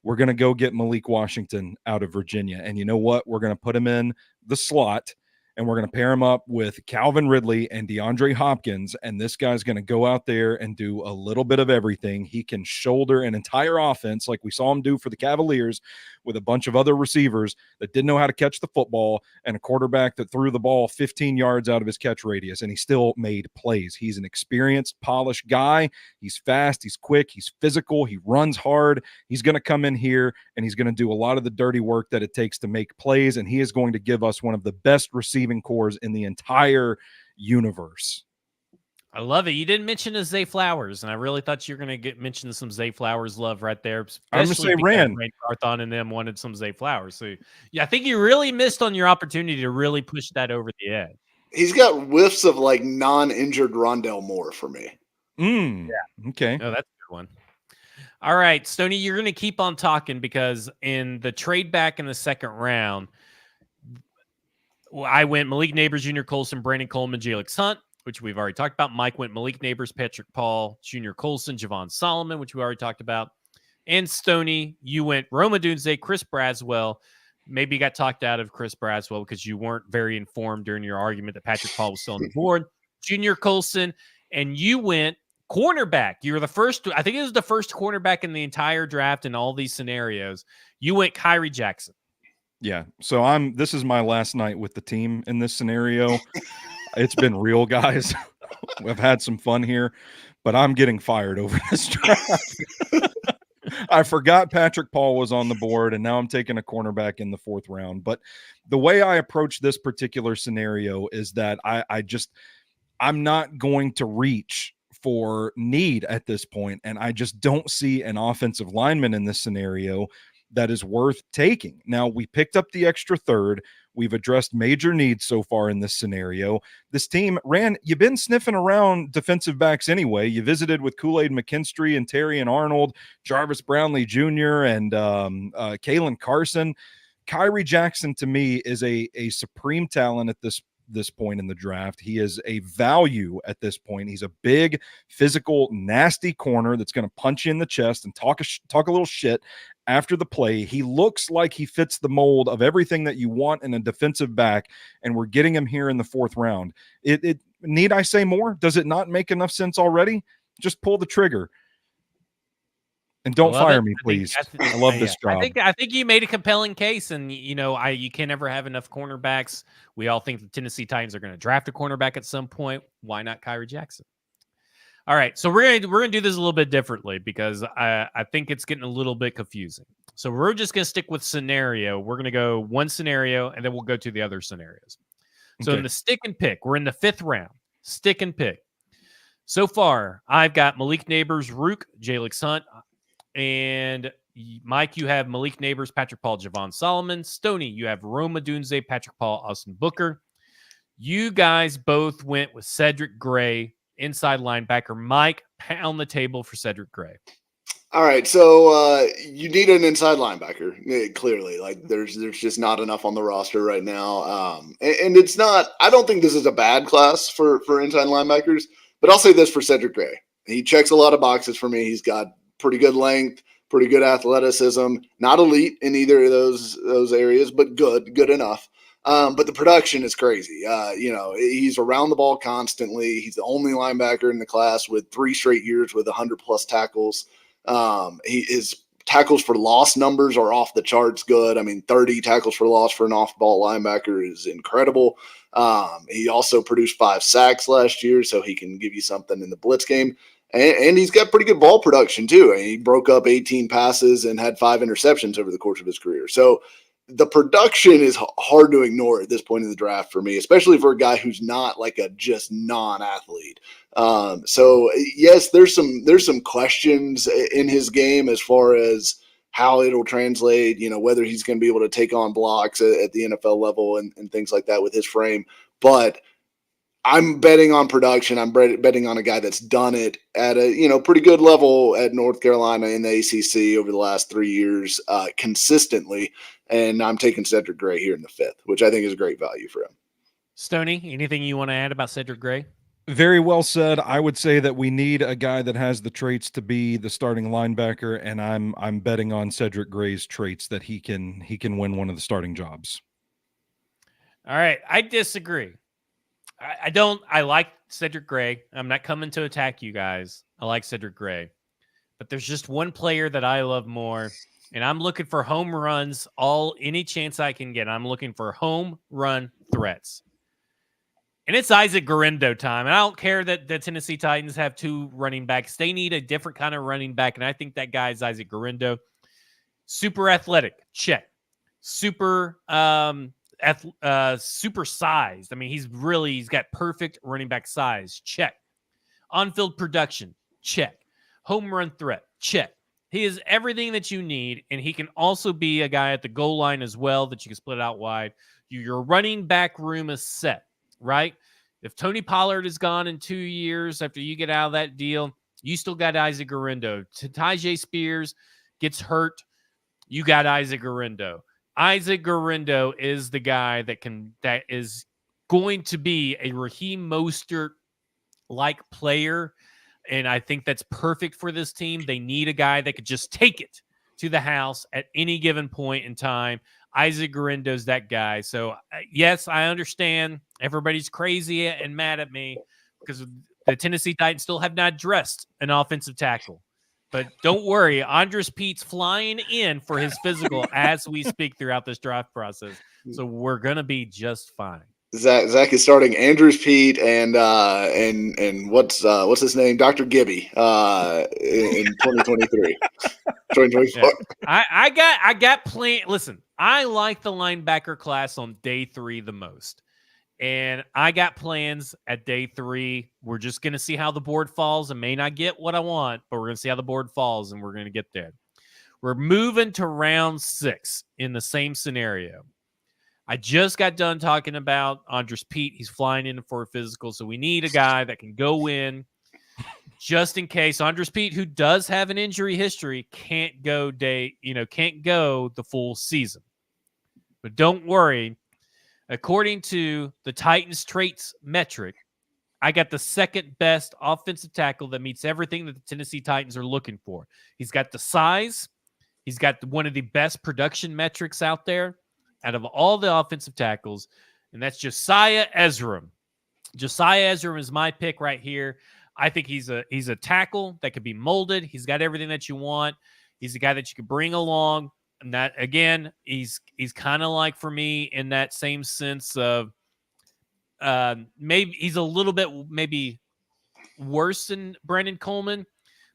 we're going to go get Malik Washington out of Virginia. And you know what? We're going to put him in the slot, and we're going to pair him up with Calvin Ridley and DeAndre Hopkins. And this guy's going to go out there and do a little bit of everything. He can shoulder an entire offense like we saw him do for the Cavaliers with a bunch of other receivers that didn't know how to catch the football and a quarterback that threw the ball 15 yards out of his catch radius, and he still made plays. He's an experienced, polished guy. He's fast. He's quick. He's physical. He runs hard. He's going to come in here, and he's going to do a lot of the dirty work that it takes to make plays, and he is going to give us one of the best receiving cores in the entire universe. I love it. You didn't mention his Zay Flowers, and I really thought you were going to mention some Zay Flowers love right there. I'm going to say Rand Carthon and them wanted some Zay Flowers. So, yeah, I think you really missed on your opportunity to really push that over the edge. He's got whiffs of like non-injured Rondell Moore for me. Okay. Oh, that's a good one. All right, Stoney, you're going to keep on talking because in the trade back in the second round, I went Malik Neighbors, Junior Colson, Brandon Coleman, Jalix Hunt, which we've already talked about. Mike went Malik Neighbors, Patrick Paul, Junior Colson, Javon Solomon, which we already talked about. And Stoney, you went Roma Dunze, Chris Braswell. Maybe you got talked out of Chris Braswell because you weren't very informed during your argument that Patrick Paul was still on the board. Junior Colson, and you went cornerback. You were the first, I think it was the first cornerback in the entire draft in all these scenarios. You went Kyrie Jackson. Yeah. So this is my last night with the team in this scenario. It's been real, guys. We've had some fun here, but I'm getting fired over this draft. I forgot Patrick Paul was on the board, and now I'm taking a cornerback in the 4th round. But the way I approach this particular scenario is that I'm not going to reach for need at this point, and I just don't see an offensive lineman in this scenario that is worth taking. Now, we picked up the extra 3rd. We've addressed major needs so far in this scenario. This team you've been sniffing around defensive backs anyway. You visited with Kool-Aid McKinstry and Terry and Arnold, Jarvis Brownlee Jr. and Kalen Carson. Kyrie Jackson, to me, is a supreme talent at this point in the draft. He is a value at this point. He's a big, physical, nasty corner that's going to punch you in the chest and talk a little shit after the play. He looks like he fits the mold of everything that you want in a defensive back, and we're getting him here in the 4th round. Need I say more? Does it not make enough sense already? Just pull the trigger. And don't fire me, please. I love this job. I think you made a compelling case, and you can never have enough cornerbacks. We all think the Tennessee Titans are going to draft a cornerback at some point. Why not Kyrie Jackson? All right, so we're gonna do this a little bit differently because I think it's getting a little bit confusing. So we're just gonna stick with scenario. We're gonna go one scenario, and then we'll go to the other scenarios. So in the stick and pick, we're in the 5th round. Stick and pick. So far, I've got Malik Neighbors, Rook, Jalix Hunt. And Mike, you have Malik Neighbors, Patrick Paul, Javon Solomon. Stoney, you have Roma Dunze, Patrick Paul, Austin Booker. You guys both went with Cedric Gray, inside linebacker. Mike, pound the table for Cedric Gray. All right, so you need an inside linebacker. Clearly, like there's just not enough on the roster right now, and it's not. I don't think this is a bad class for inside linebackers, but I'll say this for Cedric Gray: he checks a lot of boxes for me. He's got pretty good length, pretty good athleticism. Not elite in either of those areas, but good enough. But the production is crazy. He's around the ball constantly. He's the only linebacker in the class with 3 straight years with 100+ tackles. His tackles for loss numbers are off the charts good. I mean, 30 tackles for loss for an off-ball linebacker is incredible. He also produced 5 sacks last year, so he can give you something in the blitz game. And he's got pretty good ball production, too. I mean, he broke up 18 passes and had 5 interceptions over the course of his career. So the production is hard to ignore at this point in the draft for me, especially for a guy who's not like a just non-athlete. So yes, there's some questions in his game as far as how it'll translate, whether he's going to be able to take on blocks at the NFL level and things like that with his frame. But I'm betting on production. I'm betting on a guy that's done it at a pretty good level at North Carolina in the ACC over the last 3 years consistently. And I'm taking Cedric Gray here in the 5th, which I think is a great value for him. Stoney, anything you want to add about Cedric Gray? Very well said. I would say that we need a guy that has the traits to be the starting linebacker, and I'm betting on Cedric Gray's traits that he can win one of the starting jobs. All right, I disagree. I like Cedric Gray. I'm not coming to attack you guys. I like Cedric Gray. But there's just one player that I love more, and I'm looking for home runs any chance I can get. I'm looking for home run threats. And it's Isaac Guerendo time. And I don't care that the Tennessee Titans have 2 running backs. They need a different kind of running back, and I think that guy is Isaac Guerendo. Super athletic, check. Super super sized. I mean, he's got perfect running back size. Check. On-field production. Check. Home run threat. Check. He is everything that you need, and he can also be a guy at the goal line as well that you can split out wide. Your running back room is set. right? If Tony Pollard is gone in 2 years after you get out of that deal, you still got Isaac Guerendo. Tyjae Spears gets hurt, you got Isaac Guerendo. Isaac Guerendo is the guy that is going to be a Raheem Mostert-like player, and I think that's perfect for this team. They need a guy that could just take it to the house at any given point in time. Isaac Guerendo's that guy. So, yes, I understand everybody's crazy and mad at me because the Tennessee Titans still have not addressed an offensive tackle. But don't worry, Andres Pete's flying in for his physical as we speak throughout this draft process. So we're going to be just fine. Zach is starting Andrews Pete and what's his name? Dr. Gibby in 2023. 2024. Yeah. I got plenty. Listen, I like the linebacker class on day 3 the most. And I got plans at day 3. We're just going to see how the board falls. I may not get what I want, but we're going to see how the board falls, and we're going to get there. We're moving to round 6 in the same scenario. I just got done talking about Andres Pete. He's flying in for a physical, so we need a guy that can go in just in case. Andres Pete, who does have an injury history, can't go the full season. But don't worry. According to the Titans traits metric, I got the second best offensive tackle that meets everything that the Tennessee Titans are looking for. He's got the size. He's got one of the best production metrics out there out of all the offensive tackles, and that's Josiah Ezram. Josiah Ezram is my pick right here. I think he's a tackle that could be molded. He's got everything that you want. He's a guy that you could bring along. And that, again, he's kind of like, for me, in that same sense of maybe he's a little bit maybe worse than Brandon Coleman,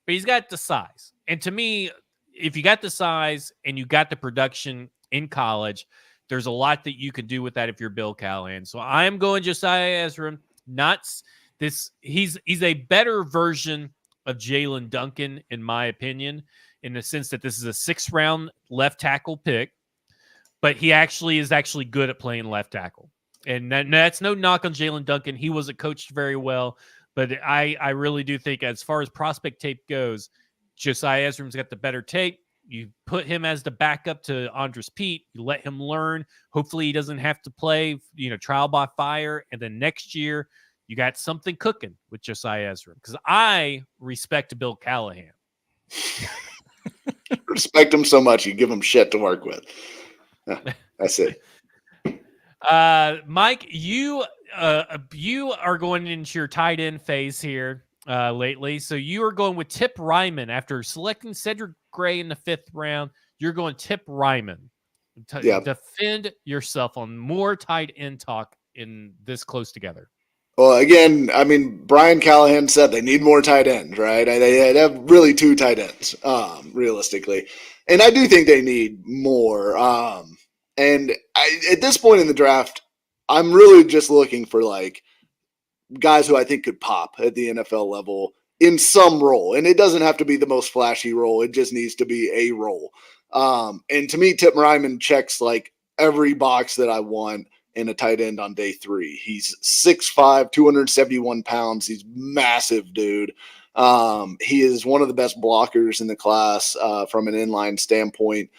but he's got the size. And to me, if you got the size and you got the production in college, there's a lot that you can do with that if you're Bill Callahan. So I'm going Josiah Ezram. He's a better version of Jalen Duncan, in my opinion, in the sense that this is a 6th-round left tackle pick, but he is actually good at playing left tackle. And that's no knock on Jalen Duncan. He wasn't coached very well, but I really do think, as far as prospect tape goes, Josiah Ezram's got the better tape. You put him as the backup to Andres Pete. You let him learn. Hopefully he doesn't have to play, trial by fire. And then next year, you got something cooking with Josiah Ezram, because I respect Bill Callahan. Respect him so much, you give him shit to work with. That's it. Mike, you are going into your tight end phase here lately. So you are going with Tip Ryman after selecting Cedric Gray in the 5th round. You're going Tip Ryman. Defend yourself on more tight end talk in this close together. Well, again, I mean, Brian Callahan said they need more tight ends, right? They have really 2 tight ends, realistically. And I do think they need more. At this point in the draft, I'm really just looking for, like, guys who I think could pop at the NFL level in some role. And it doesn't have to be the most flashy role. It just needs to be a role. And to me, Tip Ryman checks, like, every box that I want in a tight end on day 3. He's 6'5", 271 pounds. He's massive, dude. He is one of the best blockers in the class from an inline standpoint.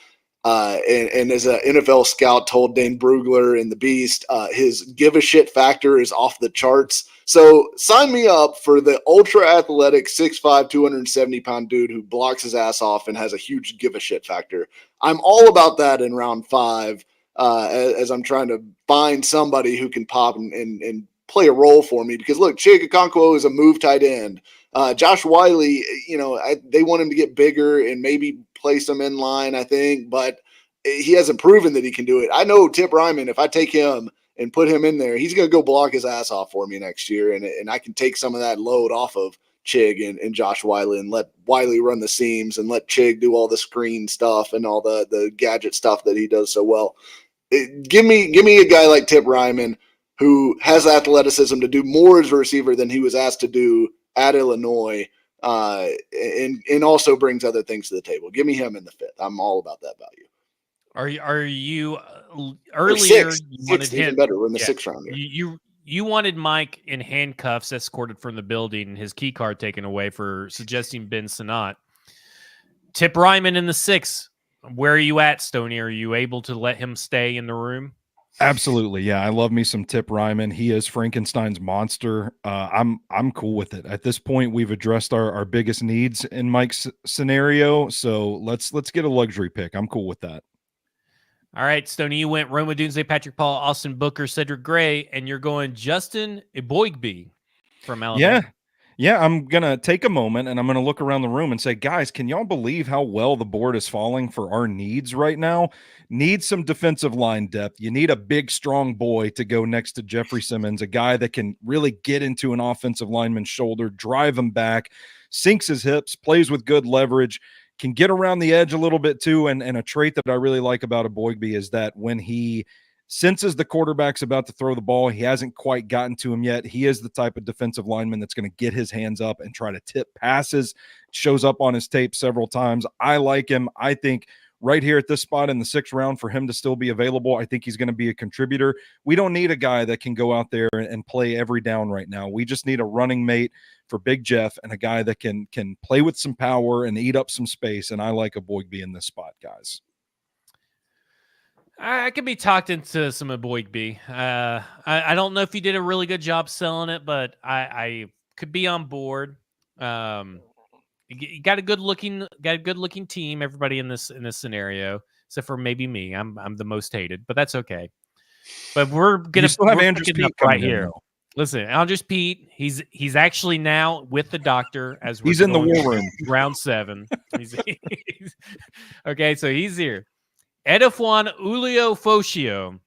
And as an NFL scout told Dane Brugler in The Beast, his give a shit factor is off the charts. So sign me up for the ultra athletic 6'5", 270 pound dude who blocks his ass off and has a huge give a shit factor. I'm all about that in round 5. As I'm trying to find somebody who can pop and play a role for me. Because, look, Chig Okonkwo is a move tight end. Josh Wiley, they want him to get bigger and maybe play some in line, I think. But he hasn't proven that he can do it. I know Tip Ryman, if I take him and put him in there, he's going to go block his ass off for me next year. And I can take some of that load off of Chig and Josh Wiley and let Wiley run the seams and let Chig do all the screen stuff and all the gadget stuff that he does so well. Give me a guy like Tip Ryman who has athleticism to do more as a receiver than he was asked to do at Illinois, and also brings other things to the table. Give me him in the 5th. I'm all about that value. Are you earlier? You wanted him better. We're in the 6th round here. you wanted Mike in handcuffs, escorted from the building, his key card taken away for suggesting Ben Sinnott. Tip Ryman in the 6. Where are you at, Stoney? Are you able to let him stay in the room? Absolutely. Yeah. I love me some Tip Ryman. He is Frankenstein's monster. I'm cool with it. At this point, we've addressed our biggest needs in Mike's scenario. So let's get a luxury pick. I'm cool with that. All right, Stoney, you went Roma Dunze, Patrick Paul, Austin Booker, Cedric Gray, and you're going Justin Eboigbe from Alabama. Yeah, I'm going to take a moment and I'm going to look around the room and say, guys, can y'all believe how well the board is falling for our needs right now? Need some defensive line depth. You need a big, strong boy to go next to Jeffrey Simmons, a guy that can really get into an offensive lineman's shoulder, drive him back, sinks his hips, plays with good leverage, can get around the edge a little bit too. And a trait that I really like about Eboigbe is that when he senses the quarterback's about to throw the ball, he hasn't quite gotten to him yet. He is the type of defensive lineman that's going to get his hands up and try to tip passes. Shows up on his tape several times. I like him. I think right here at this spot in the 6th round for him to still be available, I think he's going to be a contributor. We don't need a guy that can go out there and play every down right now. We just need a running mate for Big Jeff and a guy that can play with some power and eat up some space. And I like Eboigbe in this spot, guys. I could be talked into some Eboigbe. I don't know if he did a really good job selling it, but I could be on board. You got a good looking team. Everybody in this scenario, except for maybe me. I'm the most hated, but that's okay. But we're gonna still have Andrews Pete right here. Though. Listen, Andres Pete. He's actually now with the doctor as he's in the war room. Round 7. Okay, so he's here. Edifwan Uliofosio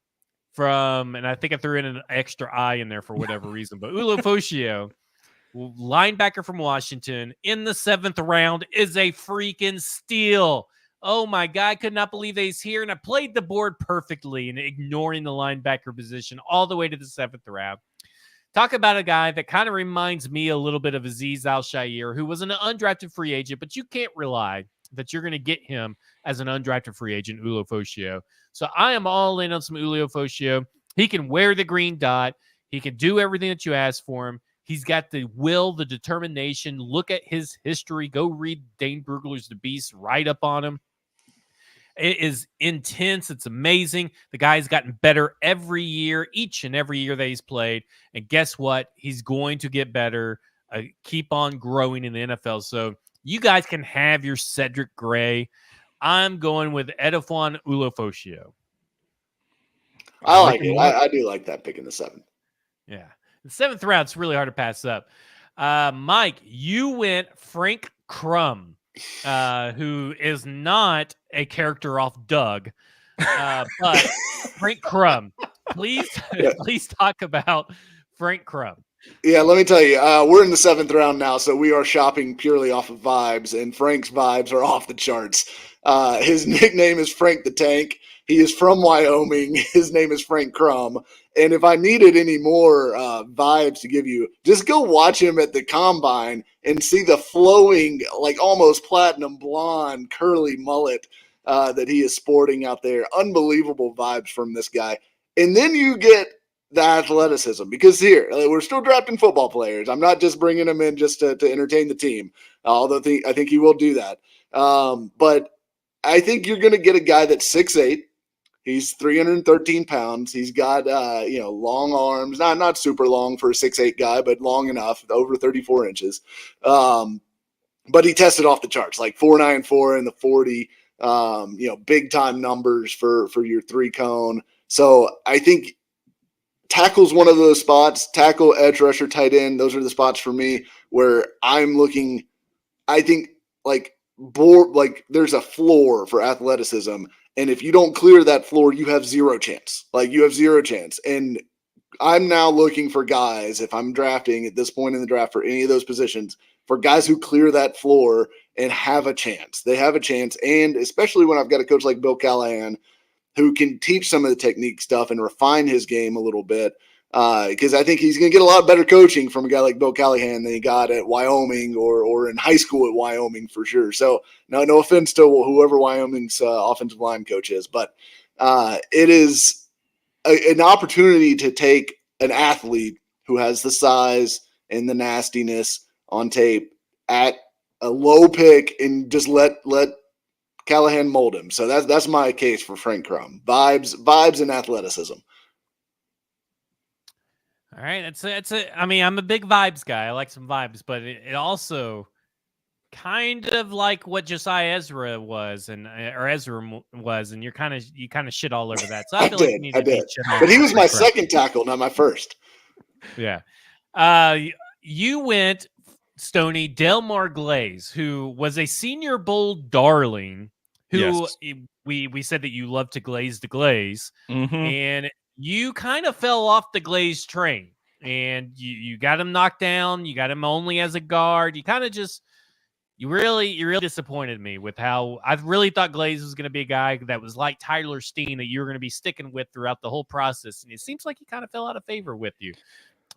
from, and I think I threw in an extra I in there for whatever reason, but Uliofosio, linebacker from Washington in the 7th round, is a freaking steal. Oh my God, I could not believe that he's here. And I played the board perfectly and ignoring the linebacker position all the way to the 7th round. Talk about a guy that kind of reminds me a little bit of Azeez Al-Shaair, who was an undrafted free agent, but you can't rely that you're going to get him as an undrafted free agent, Uliofosio. So I am all in on some Uliofosio. He can wear the green dot. He can do everything that you ask for him. He's got the will, the determination. Look at his history. Go read Dane Brugler's The Beast right up on him. It is intense. It's amazing. The guy's gotten better every year, each and every year that he's played. And guess what? He's going to get better, keep on growing in the NFL. So you guys can have your Cedric Gray. I'm going with Edifwan Uliofosio. I like it. I do like that pick in the 7th. Yeah. The 7th round, it's really hard to pass up. Mike, you went Frank Crum, who is not a character off Doug, but Frank Crum. Please talk about Frank Crum. Yeah, let me tell you, we're in the 7th round now, so we are shopping purely off of vibes, and Frank's vibes are off the charts. His nickname is Frank the Tank. He is from Wyoming. His name is Frank Crum. And if I needed any more vibes to give you, just go watch him at the combine and see the flowing, like almost platinum blonde, curly mullet that he is sporting out there. Unbelievable vibes from this guy. And then you get the athleticism, because here, we're still drafting football players. I'm not just bringing them in just to entertain the team, although I think he will do that. But I think you're going to get a guy that's 6'8". He's 313 pounds. He's got, long arms, not super long for a 6'8" guy, but long enough, over 34 inches. But he tested off the charts, like 4.94 in the 40, big time numbers for your 3-cone. So I think tackle's one of those spots. Tackle, edge rusher, tight end. Those are the spots for me where I'm looking. I think there's a floor for athleticism. And if you don't clear that floor, you have zero chance. You have zero chance. And I'm now looking for guys, if I'm drafting at this point in the draft for any of those positions, for guys who clear that floor and have a chance. They have a chance. And especially when I've got a coach like Bill Callahan who can teach some of the technique stuff and refine his game a little bit. Because I think he's going to get a lot better coaching from a guy like Bill Callahan than he got at Wyoming or in high school at Wyoming for sure. So no offense to whoever Wyoming's offensive line coach is, but it is an opportunity to take an athlete who has the size and the nastiness on tape at a low pick and just let Callahan mold him. So that's my case for Frank Crum. Vibes and athleticism. All right, that's it. I mean, I'm a big vibes guy. I like some vibes, but it also kind of like what Josiah Ezra was, or Ezra was, and you kind of shit all over that. So I feel like you need to be shit on. But he was my second tackle, not my first. Yeah. You went Stoney Delmar Glaze, who was a Senior Bowl darling, who we said that you love to glaze the glaze, and you kind of fell off the Glaze train, and you got him knocked down. You got him only as a guard. You kind of just you really disappointed me with how I really thought Glaze was going to be a guy that was like Tyler Steen that you were going to be sticking with throughout the whole process, and it seems like he kind of fell out of favor with you.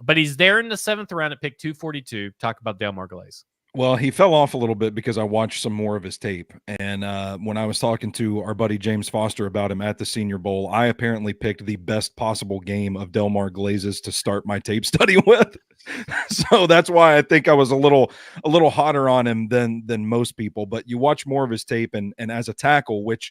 But he's there in the 7th round at pick 242. Talk about Delmar Glaze. Well, he fell off a little bit because I watched some more of his tape. And when I was talking to our buddy James Foster about him at the Senior Bowl, I apparently picked the best possible game of Delmar Glaze's to start my tape study with. So that's why I think I was a little hotter on him than most people. But you watch more of his tape, and as a tackle, which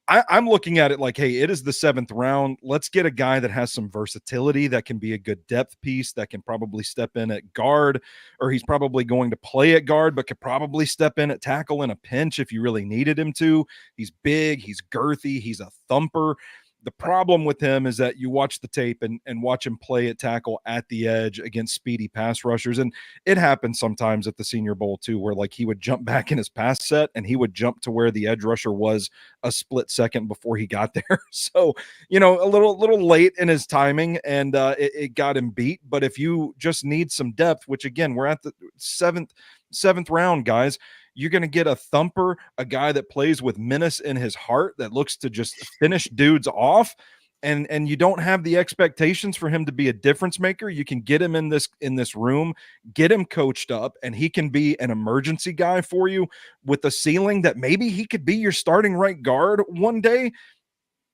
I'm looking at it like, hey, it is the 7th round. Let's get a guy that has some versatility, that can be a good depth piece, that can probably step in at guard, or he's probably going to play at guard, but could probably step in at tackle in a pinch if you really needed him to. He's big, he's girthy, he's a thumper. The problem with him is that you watch the tape and watch him play at tackle at the edge against speedy pass rushers. And it happens sometimes at the Senior Bowl too, where like he would jump back in his pass set and he would jump to where the edge rusher was a split second before he got there. So, a little late in his timing, and it got him beat. But if you just need some depth, which again, we're at the seventh round, guys, you're going to get a thumper, a guy that plays with menace in his heart, that looks to just finish dudes off. And you don't have the expectations for him to be a difference maker. You can get him in this room, get him coached up, and he can be an emergency guy for you with a ceiling that maybe he could be your starting right guard one day.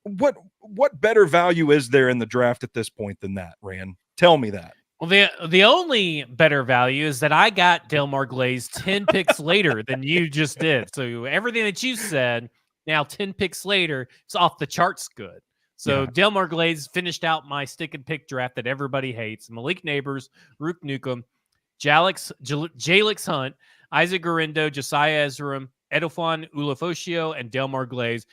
What better value is there in the draft at this point than that, Rand? Tell me that. Well, the only better value is that I got Delmar Glaze 10 picks later than you just did. So everything that you said, now 10 picks later, it's off the charts good. So Delmar Glaze finished out my stick and pick draft that everybody hates. Malik Neighbors, Rook Nukem, Jalix Hunt, Isaac Garindo, Josiah Ezra, Edofan Ulofoshio, and Delmar Glaze.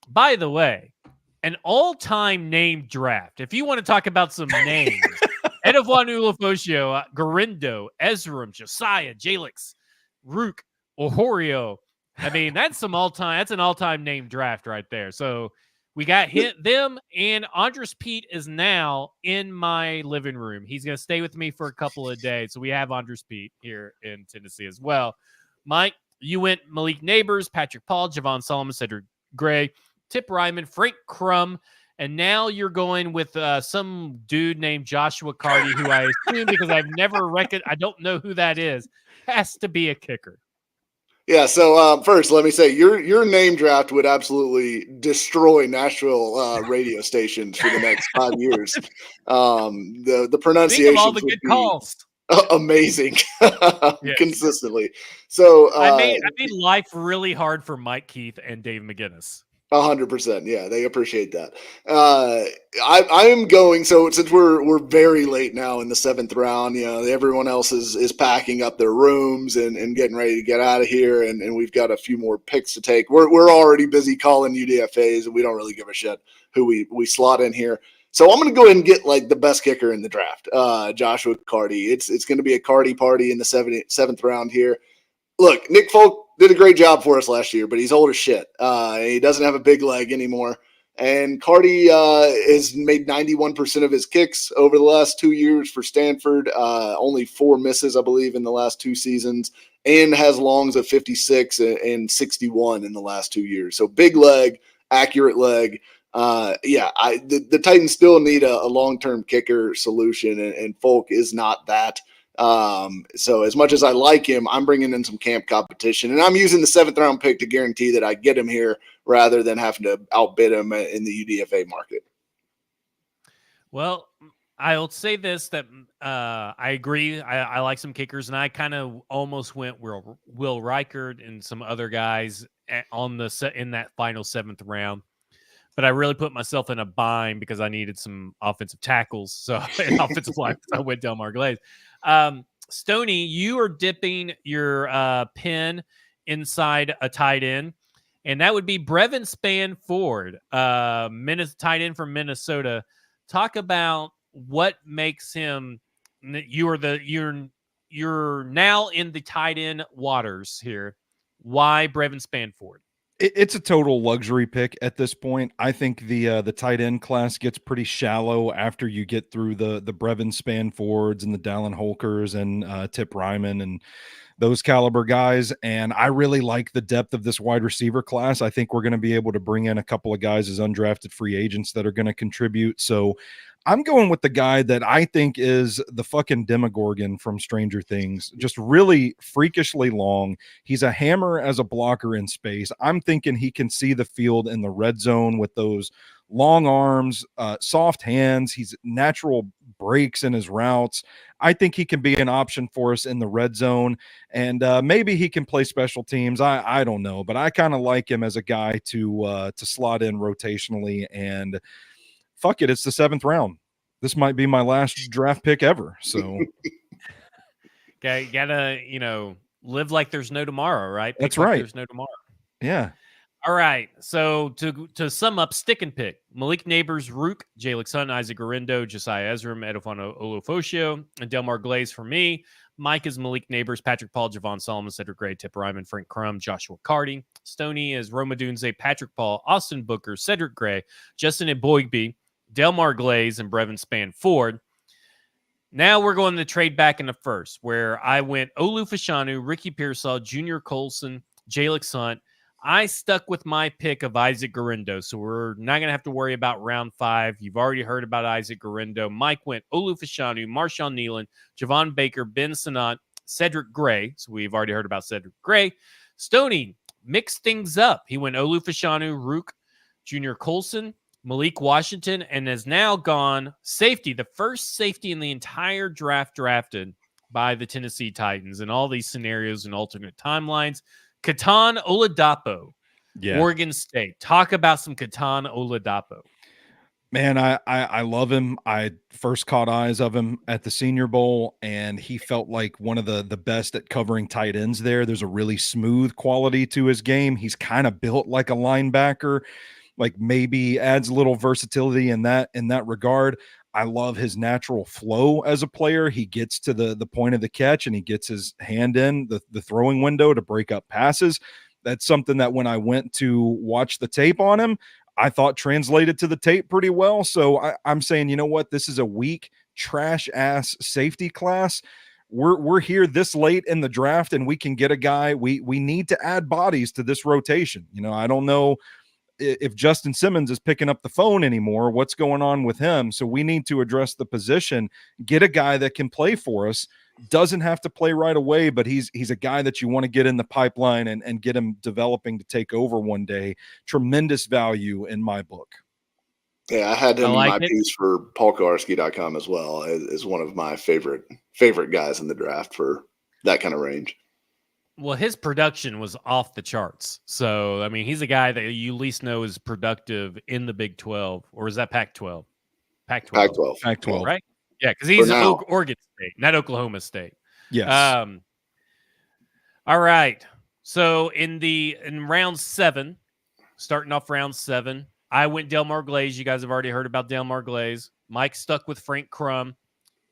By the way, an all-time name draft. If you want to talk about some names, Edofan Ulofoshio, Garindo, Ezra, Josiah, Jalix, Rook, Ohorio. I mean, that's an all-time name draft right there. So we got them, and Andres Pete is now in my living room. He's going to stay with me for a couple of days. So we have Andres Pete here in Tennessee as well. Mike, you went Malik Neighbors, Patrick Paul, Javon Solomon, Cedric Gray, Tip Ryman, Frank Crum, and now you're going with some dude named Joshua Carty, who I assume, because I've never I don't know who that is, has to be a kicker. Yeah, so first, let me say your name draft would absolutely destroy Nashville radio stations for the next 5 years. The pronunciation of all the good calls. Amazing, consistently. So I made life really hard for Mike Keith and Dave McGinnis. 100%. Yeah, they appreciate that. I am going. So since we're very late now in the 7th round, everyone else is packing up their rooms and getting ready to get out of here, and we've got a few more picks to take. We're already busy calling UDFAs, and we don't really give a shit who we slot in here. So I'm going to go ahead and get like the best kicker in the draft, Joshua Carty. It's going to be a Carty party in the 7th round here. Look, Nick Folk did a great job for us last year, but he's old as shit. He doesn't have a big leg anymore. And Carty has made 91% of his kicks over the last 2 years for Stanford. Only 4 misses, I believe, in the last 2 seasons, and has longs of 56 and 61 in the last 2 years. So big leg, accurate leg. The Titans still need a long-term kicker solution, and Folk is not that. So as much as I like him, I'm bringing in some camp competition, and I'm using the 7th round pick to guarantee that I get him here rather than having to outbid him in the UDFA market. Well, I'll say this, that I agree. I like some kickers, and I kind of almost went Will Reichard and some other guys on the in that final 7th round. But I really put myself in a bind because I needed some offensive tackles. So in offensive line, I went Delmar Glaze. Stoney, you are dipping your pin inside a tight end, and that would be Brevin Spanford, tight end from Minnesota. Talk about what makes him. You're now in the tight end waters here. Why Brevin Spanford? It's a total luxury pick at this point. I think the tight end class gets pretty shallow after you get through the Brevin Spanfords and the Dallin Holkers and Tip Ryman and those caliber guys. And I really like the depth of this wide receiver class. I think we're going to be able to bring in a couple of guys as undrafted free agents that are going to contribute. So I'm going with the guy that I think is the fucking Demogorgon from Stranger Things, just really freakishly long. He's a hammer as a blocker in space. I'm thinking he can see the field in the red zone with those long arms, soft hands. He's natural breaks in his routes. I think he can be an option for us in the red zone, and maybe he can play special teams. I don't know, but I kind of like him as a guy to slot in rotationally. And fuck it, it's the 7th round. This might be my last draft pick ever. So, okay, gotta live like there's no tomorrow, right? Pick that's like right. There's no tomorrow. Yeah. All right. So to sum up, stick and pick: Malik Neighbors, Rook, Jalen Sutton, Isaac Garindo, Josiah Ezram, Edofan Olufosio, and Delmar Glaze for me. Mike is Malik Neighbors, Patrick Paul, Javon Solomon, Cedric Gray, Tip Ryman, Frank Crum, Joshua Carty. Stoney is Roma Dunze, Patrick Paul, Austin Booker, Cedric Gray, Justin Eboigbe, Delmar Glaze, and Brevin Spanford. Now we're going to trade back in the first, where I went Olu Fashanu, Ricky Pearsall, Junior Colson, Jalix Hunt. I stuck with my pick of Isaac Garindo, so we're not going to have to worry about round 5. You've already heard about Isaac Garindo. Mike went Olu Fashanu, Marshawn Nealon, Javon Baker, Ben Sinnott, Cedric Gray. So we've already heard about Cedric Gray. Stoney mixed things up. He went Olu Fashanu, Rook, Junior Colson, Malik Washington, and has now gone safety, the first safety in the entire draft drafted by the Tennessee Titans in all these scenarios and alternate timelines. Katan Oladapo, Oregon State. Talk about some Katan Oladapo. Man, I love him. I first caught eyes of him at the Senior Bowl, and he felt like one of the best at covering tight ends there. There's a really smooth quality to his game. He's kind of built like a linebacker, like maybe adds a little versatility in that regard. I love his natural flow as a player. He gets to the point of the catch and he gets his hand in the throwing window to break up passes. That's something that when I went to watch the tape on him, I thought translated to the tape pretty well. So I'm saying, you know what? This is a weak, trash ass safety class. We're here this late in the draft and we can get a guy. We need to add bodies to this rotation. I don't know if Justin Simmons is picking up the phone anymore, what's going on with him? So we need to address the position, get a guy that can play for us, doesn't have to play right away, but he's a guy that you want to get in the pipeline and get him developing to take over one day. Tremendous value in my book. Yeah, I had him in my piece for paulkawarski.com as well as one of my favorite guys in the draft for that kind of range. Well, his production was off the charts. So, I mean, he's a guy that you at least know is productive in the Big 12. Or is that Pac-12? Pac-12. Pac-12. Right? Yeah, because he's Oregon State, not Oklahoma State. Yes. All right. So, in round 7, starting off round 7, I went Delmar Glaze. You guys have already heard about Delmar Glaze. Mike stuck with Frank Crum.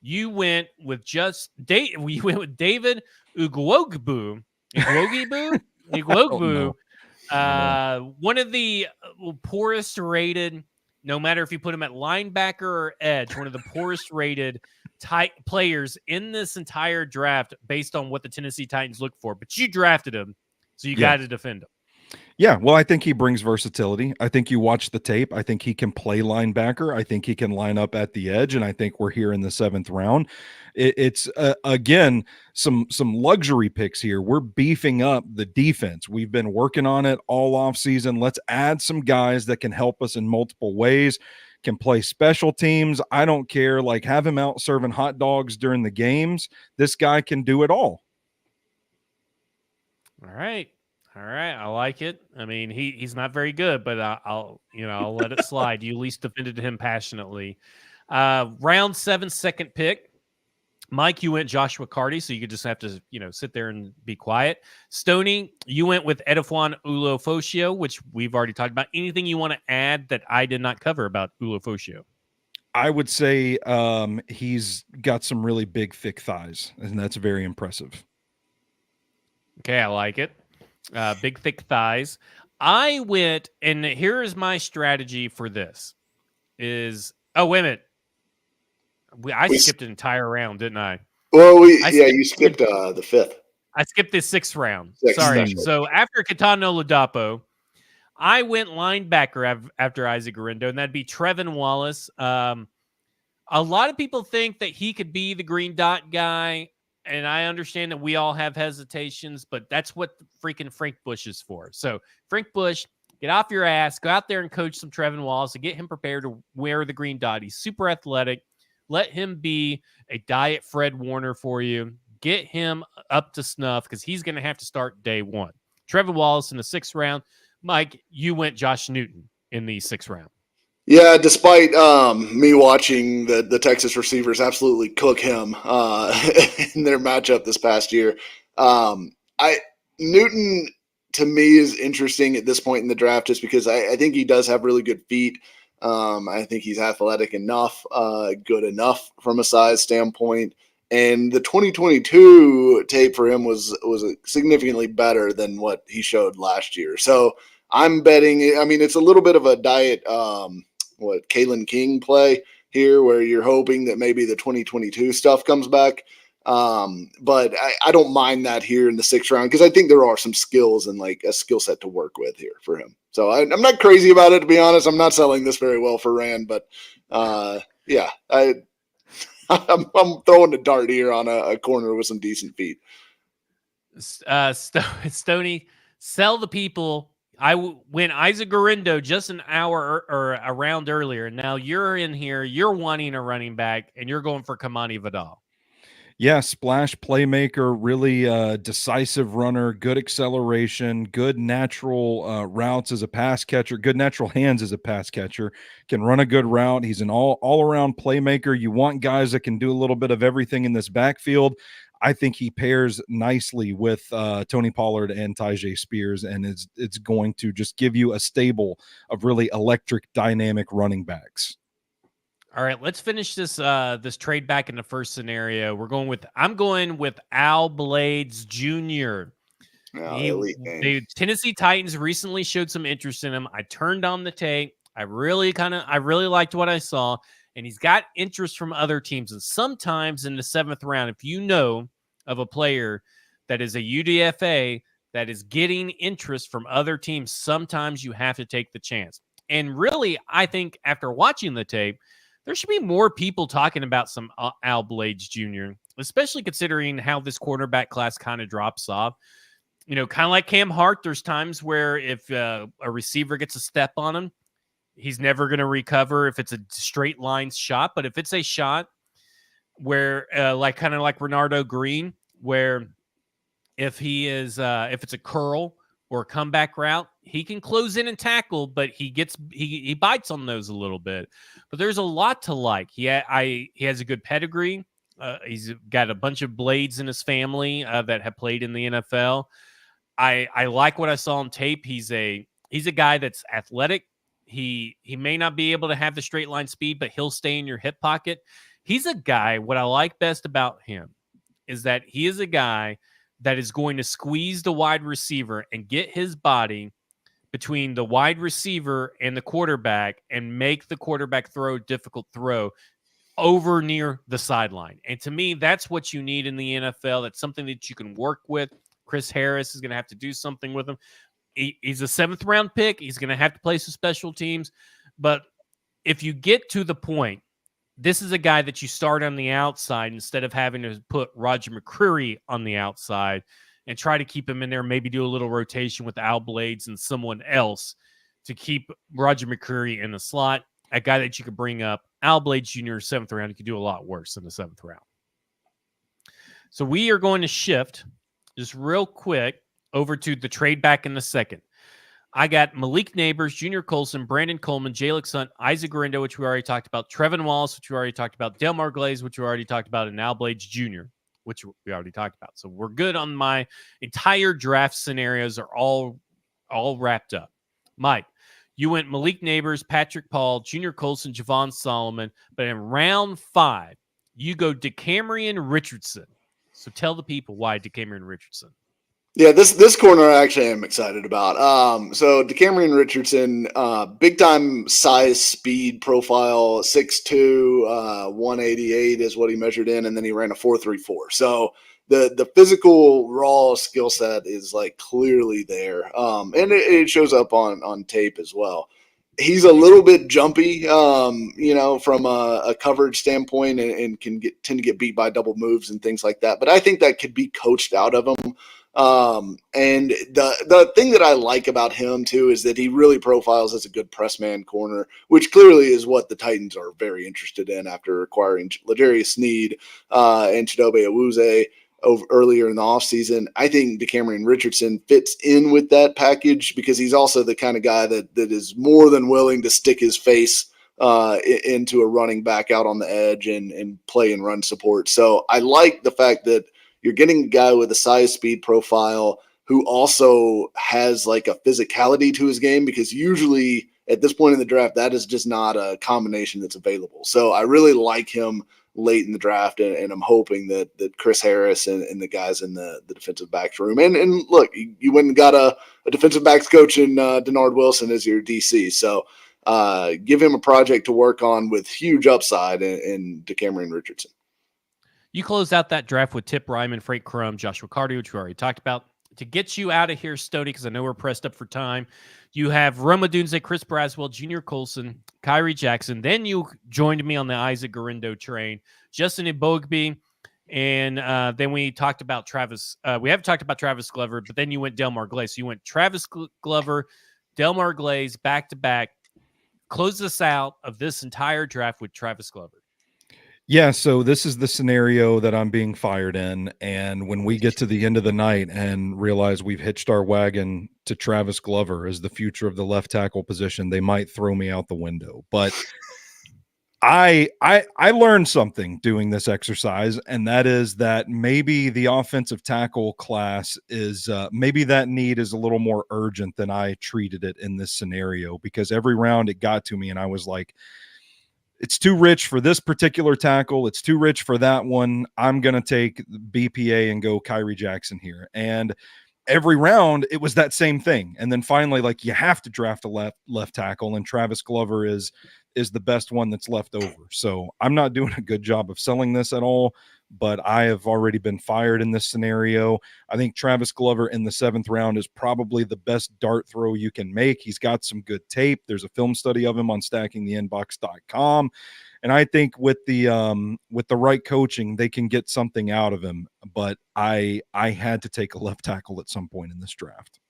You went with David Ugwogbu. One of the poorest rated, no matter if you put him at linebacker or edge, one of the poorest rated tight players in this entire draft based on what the Tennessee Titans look for. But you drafted him, so you got to defend him. Yeah, well, I think he brings versatility. I think you watch the tape. I think he can play linebacker. I think he can line up at the edge, and I think we're here in the 7th round. It's again some luxury picks here. We're beefing up the defense. We've been working on it all off season. Let's add some guys that can help us in multiple ways. can play special teams. I don't care. Like, have him out serving hot dogs during the games. This guy can do it all. All right. I like it. I mean, he's not very good, but I'll let it slide. You at least defended him passionately. Round 7, second pick. Mike, you went Joshua Carty, so you could just have to, sit there and be quiet. Stoney, you went with Edifwan Ulofoshio, which we've already talked about. Anything you want to add that I did not cover about Ulofoshio? I would say he's got some really big, thick thighs, and that's very impressive. Okay, I like it. Big, thick thighs. I went, and here is my strategy for this. Wait a minute. I skipped an entire round, didn't I? Well, you skipped the 5th. I skipped the 6th round. Sixth, Sorry. So after Catano Ladapo, I went linebacker after Isaac Guerendo, and that'd be Trevin Wallace. A lot of people think that he could be the green dot guy, and I understand that we all have hesitations, but that's what freaking Frank Bush is for. So, Frank Bush, get off your ass, go out there and coach some Trevin Wallace and get him prepared to wear the green dot. He's super athletic. Let him be a diet Fred Warner for you. Get him up to snuff because he's going to have to start day 1. Trevin Wallace in the 6th round. Mike, you went Josh Newton in the 6th round. Yeah, despite me watching the Texas receivers absolutely cook him in their matchup this past year, Newton to me is interesting at this point in the draft just because I think he does have really good feet. I think he's athletic enough, good enough from a size standpoint. And the 2022 tape for him was significantly better than what he showed last year. So I'm betting, I mean, it's a little bit of a diet, Kalen King play here where you're hoping that maybe the 2022 stuff comes back. But I don't mind that here in the 6th round because I think there are some skills and like a skill set to work with here for him. So I'm not crazy about it, to be honest. I'm not selling this very well for Rand, but I'm throwing a dart here on a corner with some decent feet. Stoney, sell the people. I went Isaac Guerendo just an hour or a round earlier. Now you're in here. You're wanting a running back, and you're going for Kamani Vidal. Yeah, splash playmaker, really decisive runner, good acceleration, good natural routes as a pass catcher, good natural hands as a pass catcher, can run a good route. He's an all-around playmaker. You want guys that can do a little bit of everything in this backfield. I think he pairs nicely with Tony Pollard and Tyjae Spears, and it's going to just give you a stable of really electric, dynamic running backs. All right, let's finish this this trade back in the first scenario. I'm going with Al Blades Jr. The Tennessee Titans recently showed some interest in him. I turned on the tape. I really liked what I saw, and he's got interest from other teams. And sometimes in the 7th round, if you know of a player that is a UDFA that is getting interest from other teams, sometimes you have to take the chance. And really, I think after watching the tape, there should be more people talking about some Al Blades Jr., especially considering how this quarterback class kind of drops off. Kind of like Cam Hart, there's times where if a receiver gets a step on him, he's never going to recover if it's a straight line shot. But if it's a shot where kind of like Renardo Green, where if it's a curl or a comeback route, he can close in and tackle, but he bites on those a little bit. But there's a lot to like. He has a good pedigree. He's got a bunch of Blades in his family that have played in the NFL. I like what I saw on tape. He's a guy that's athletic. He may not be able to have the straight line speed, but he'll stay in your hip pocket. He's a guy, what I like best about him is that he is a guy that is going to squeeze the wide receiver and get his body between the wide receiver and the quarterback and make the quarterback throw a difficult throw over near the sideline. And to me, that's what you need in the NFL. That's something that you can work with. Chris Harris is going to have to do something with him. He's a 7th round pick. He's going to have to play some special teams. But if you get to the point, this is a guy that you start on the outside instead of having to put Roger McCreary on the outside and try to keep him in there, maybe do a little rotation with Al Blades and someone else to keep Roger McCreary in the slot. a guy that you could bring up. Al Blades Jr. 7th round. You could do a lot worse in the 7th round. So we are going to shift just real quick over to the trade back in the second. I got Malik Neighbors, Junior Colson, Brandon Coleman, Jalen Hunt, Isaac Garindo, which we already talked about, Trevin Wallace, which we already talked about, Delmar Glaze, which we already talked about, and Al Blades Jr., which we already talked about. So we're good on my entire draft scenarios are all wrapped up. Mike, you went Malik Neighbors, Patrick Paul, Junior Colson, Javon Solomon, but in round 5, you go DeCamerion Richardson. So tell the people why DeCamerion Richardson. Yeah, this corner I actually am excited about. So DeCamerion Richardson, big time size, speed profile, 6'2", 188 is what he measured in, and then he ran a 4.34. So the physical raw skill set is like clearly there, and it shows up on tape as well. He's a little bit jumpy, from a coverage standpoint, and can tend to get beat by double moves and things like that. But I think that could be coached out of him. And the thing that I like about him too is that he really profiles as a good press man corner, which clearly is what the Titans are very interested in after acquiring L'Jarius Sneed and Chidobe Awuzie earlier in the offseason. I think DeCamerion Richardson fits in with that package because he's also the kind of guy that is more than willing to stick his face into a running back out on the edge and play and run support. So I like the fact that you're getting a guy with a size speed profile who also has like a physicality to his game, because usually at this point in the draft, that is just not a combination that's available. So I really like him late in the draft, and I'm hoping that Chris Harris and the guys in the defensive backs room, and look, you went and got a defensive backs coach in Denard Wilson as your DC. So give him a project to work on with huge upside in DeCamerion Richardson. You close out that draft with Tip Ryman, Frank Crum, Joshua Carter, which we already talked about. To get you out of here, Stody, because I know we're pressed up for time, you have Rome Odunze, Chris Braswell, Junior Colson, Kyrie Jackson. Then you joined me on the Isaac Garindo train, Justin Ebogbe, and then we talked about Travis. We haven't talked about Travis Glover, but then you went Delmar Glaze. So you went Travis Glover, Delmar Glaze, back-to-back. Close us out of this entire draft with Travis Glover. Yeah, so this is the scenario that I'm being fired in, and when we get to the end of the night and realize we've hitched our wagon to Travis Glover as the future of the left tackle position, they might throw me out the window. But I learned something doing this exercise, and that is that maybe the offensive tackle class is maybe that need is a little more urgent than I treated it in this scenario, because every round it got to me and I was like, it's too rich for this particular tackle. It's too rich for that one. I'm going to take BPA and go Kyrie Jackson here. And every round it was that same thing. And then finally, like, you have to draft a left tackle, and Travis Glover is the best one that's left over. So I'm not doing a good job of selling this at all, but I have already been fired in this scenario. I think Travis Glover in the 7th round is probably the best dart throw you can make. He's got some good tape. There's a film study of him on stackingtheinbox.com. And I think with the right coaching, they can get something out of him. But I had to take a left tackle at some point in this draft.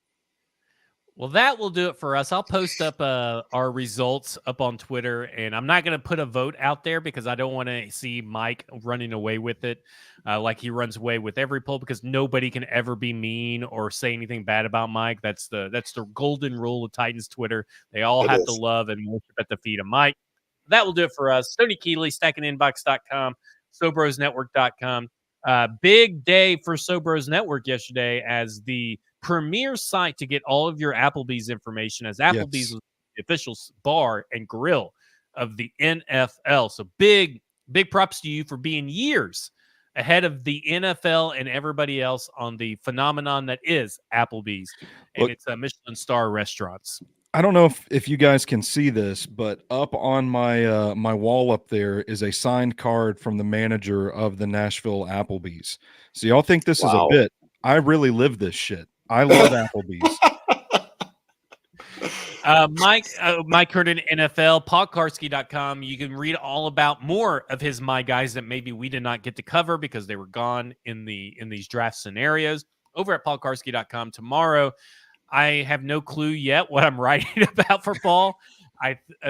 Well, that will do it for us. I'll post up our results up on Twitter, and I'm not going to put a vote out there because I don't want to see Mike running away with it like he runs away with every poll, because nobody can ever be mean or say anything bad about Mike. That's the golden rule of Titans Twitter. They all have to love and worship at the feet of Mike. That will do it for us. Stony Keeley, stackingtheinbox.com, SoBrosNetwork.com. Big day for SoBros Network yesterday as the premier site to get all of your Applebee's information, as Applebee's was the official bar and grill of the NFL. So big props to you for being years ahead of the NFL and everybody else on the phenomenon that is Applebee's and its Michelin star restaurants. I don't know if you guys can see this, but up on my my wall up there is a signed card from the manager of the Nashville Applebee's. So y'all think this is a bit? I really live this shit. I love Applebee's. Mike Herndon, NFL, podkarski.com. You can read all about more of his My Guys that maybe we did not get to cover because they were gone in these draft scenarios over at podkarski.com. Tomorrow, I have no clue yet what I'm writing about for Paul.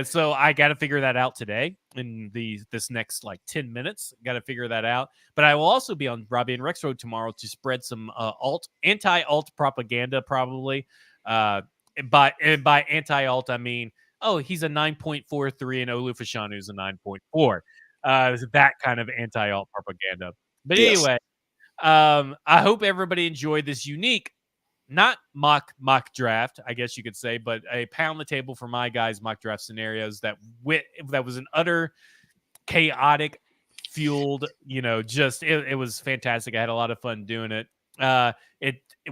So I got to figure that out today in this next like 10 minutes. Got to figure that out. But I will also be on Robbie and Rex Road tomorrow to spread some anti-alt propaganda, probably. By anti-alt, I mean, oh, he's a 9.43 and Olu Fashanu's a 9.4. That kind of anti-alt propaganda. But anyway, I hope everybody enjoyed this unique, not mock draft, I guess you could say, but a pound the table for my guys' mock draft scenarios that was an utter chaotic fueled, just it was fantastic. I had a lot of fun doing it.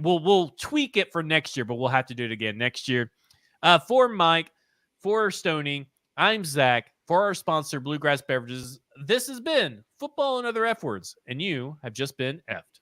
We'll tweak it for next year, but we'll have to do it again next year. For Mike, for Stoney, I'm Zach. For our sponsor, Bluegrass Beverages, this has been Football and Other F Words, and you have just been effed.